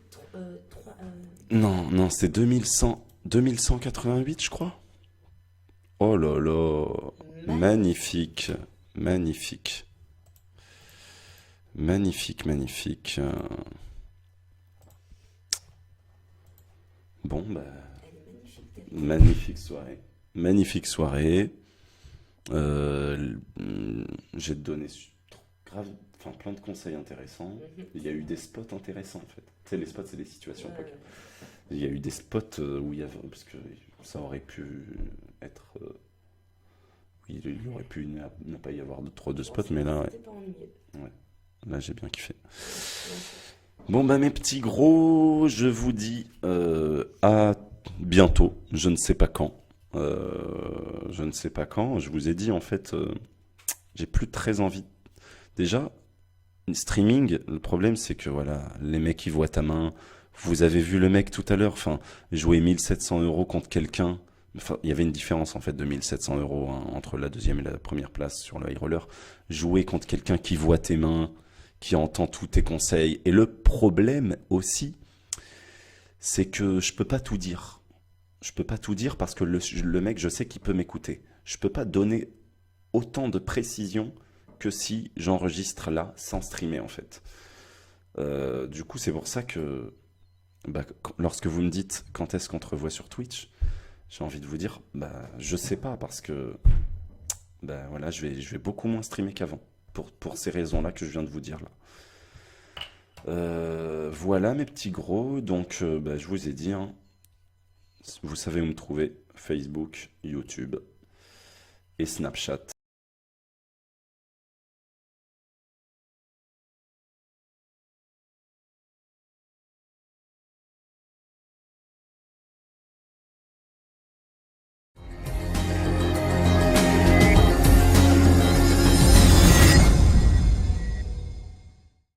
3... Non, c'est 2188, je crois. Oh là là. Magnifique. Bon, bah... Magnifique soirée. J'ai donné plein de conseils intéressants. Il y a eu des spots intéressants en fait. Tu sais, les spots, c'est des situations poker. Il y a eu des spots où il y avait. Parce que ça aurait pu être. Oui, il aurait pu ne pas y avoir trop de spots, mais là. Ouais. Là, j'ai bien kiffé. Bon, bah, mes petits gros, je vous dis à bientôt. Je ne sais pas quand. Je vous ai dit, en fait, j'ai plus très envie. Déjà, streaming, le problème, c'est que voilà, les mecs, ils voient ta main. Vous avez vu le mec tout à l'heure, jouer 1700 € contre quelqu'un. Il y avait une différence, en fait, de 1700 € hein, entre la deuxième et la première place sur le high roller. Jouer contre quelqu'un qui voit tes mains, qui entend tous tes conseils. Et le problème aussi, c'est que je peux pas tout dire. Je peux pas tout dire parce que le mec, je sais qu'il peut m'écouter. Je peux pas donner autant de précision que si j'enregistre là sans streamer en fait. Du coup, c'est pour ça que lorsque vous me dites quand est-ce qu'on te revoit sur Twitch, j'ai envie de vous dire, je sais pas parce que voilà, je vais beaucoup moins streamer qu'avant pour ces raisons-là que je viens de vous dire là. Voilà mes petits gros, donc je vous ai dit, hein, vous savez où me trouver. Facebook, YouTube et Snapchat.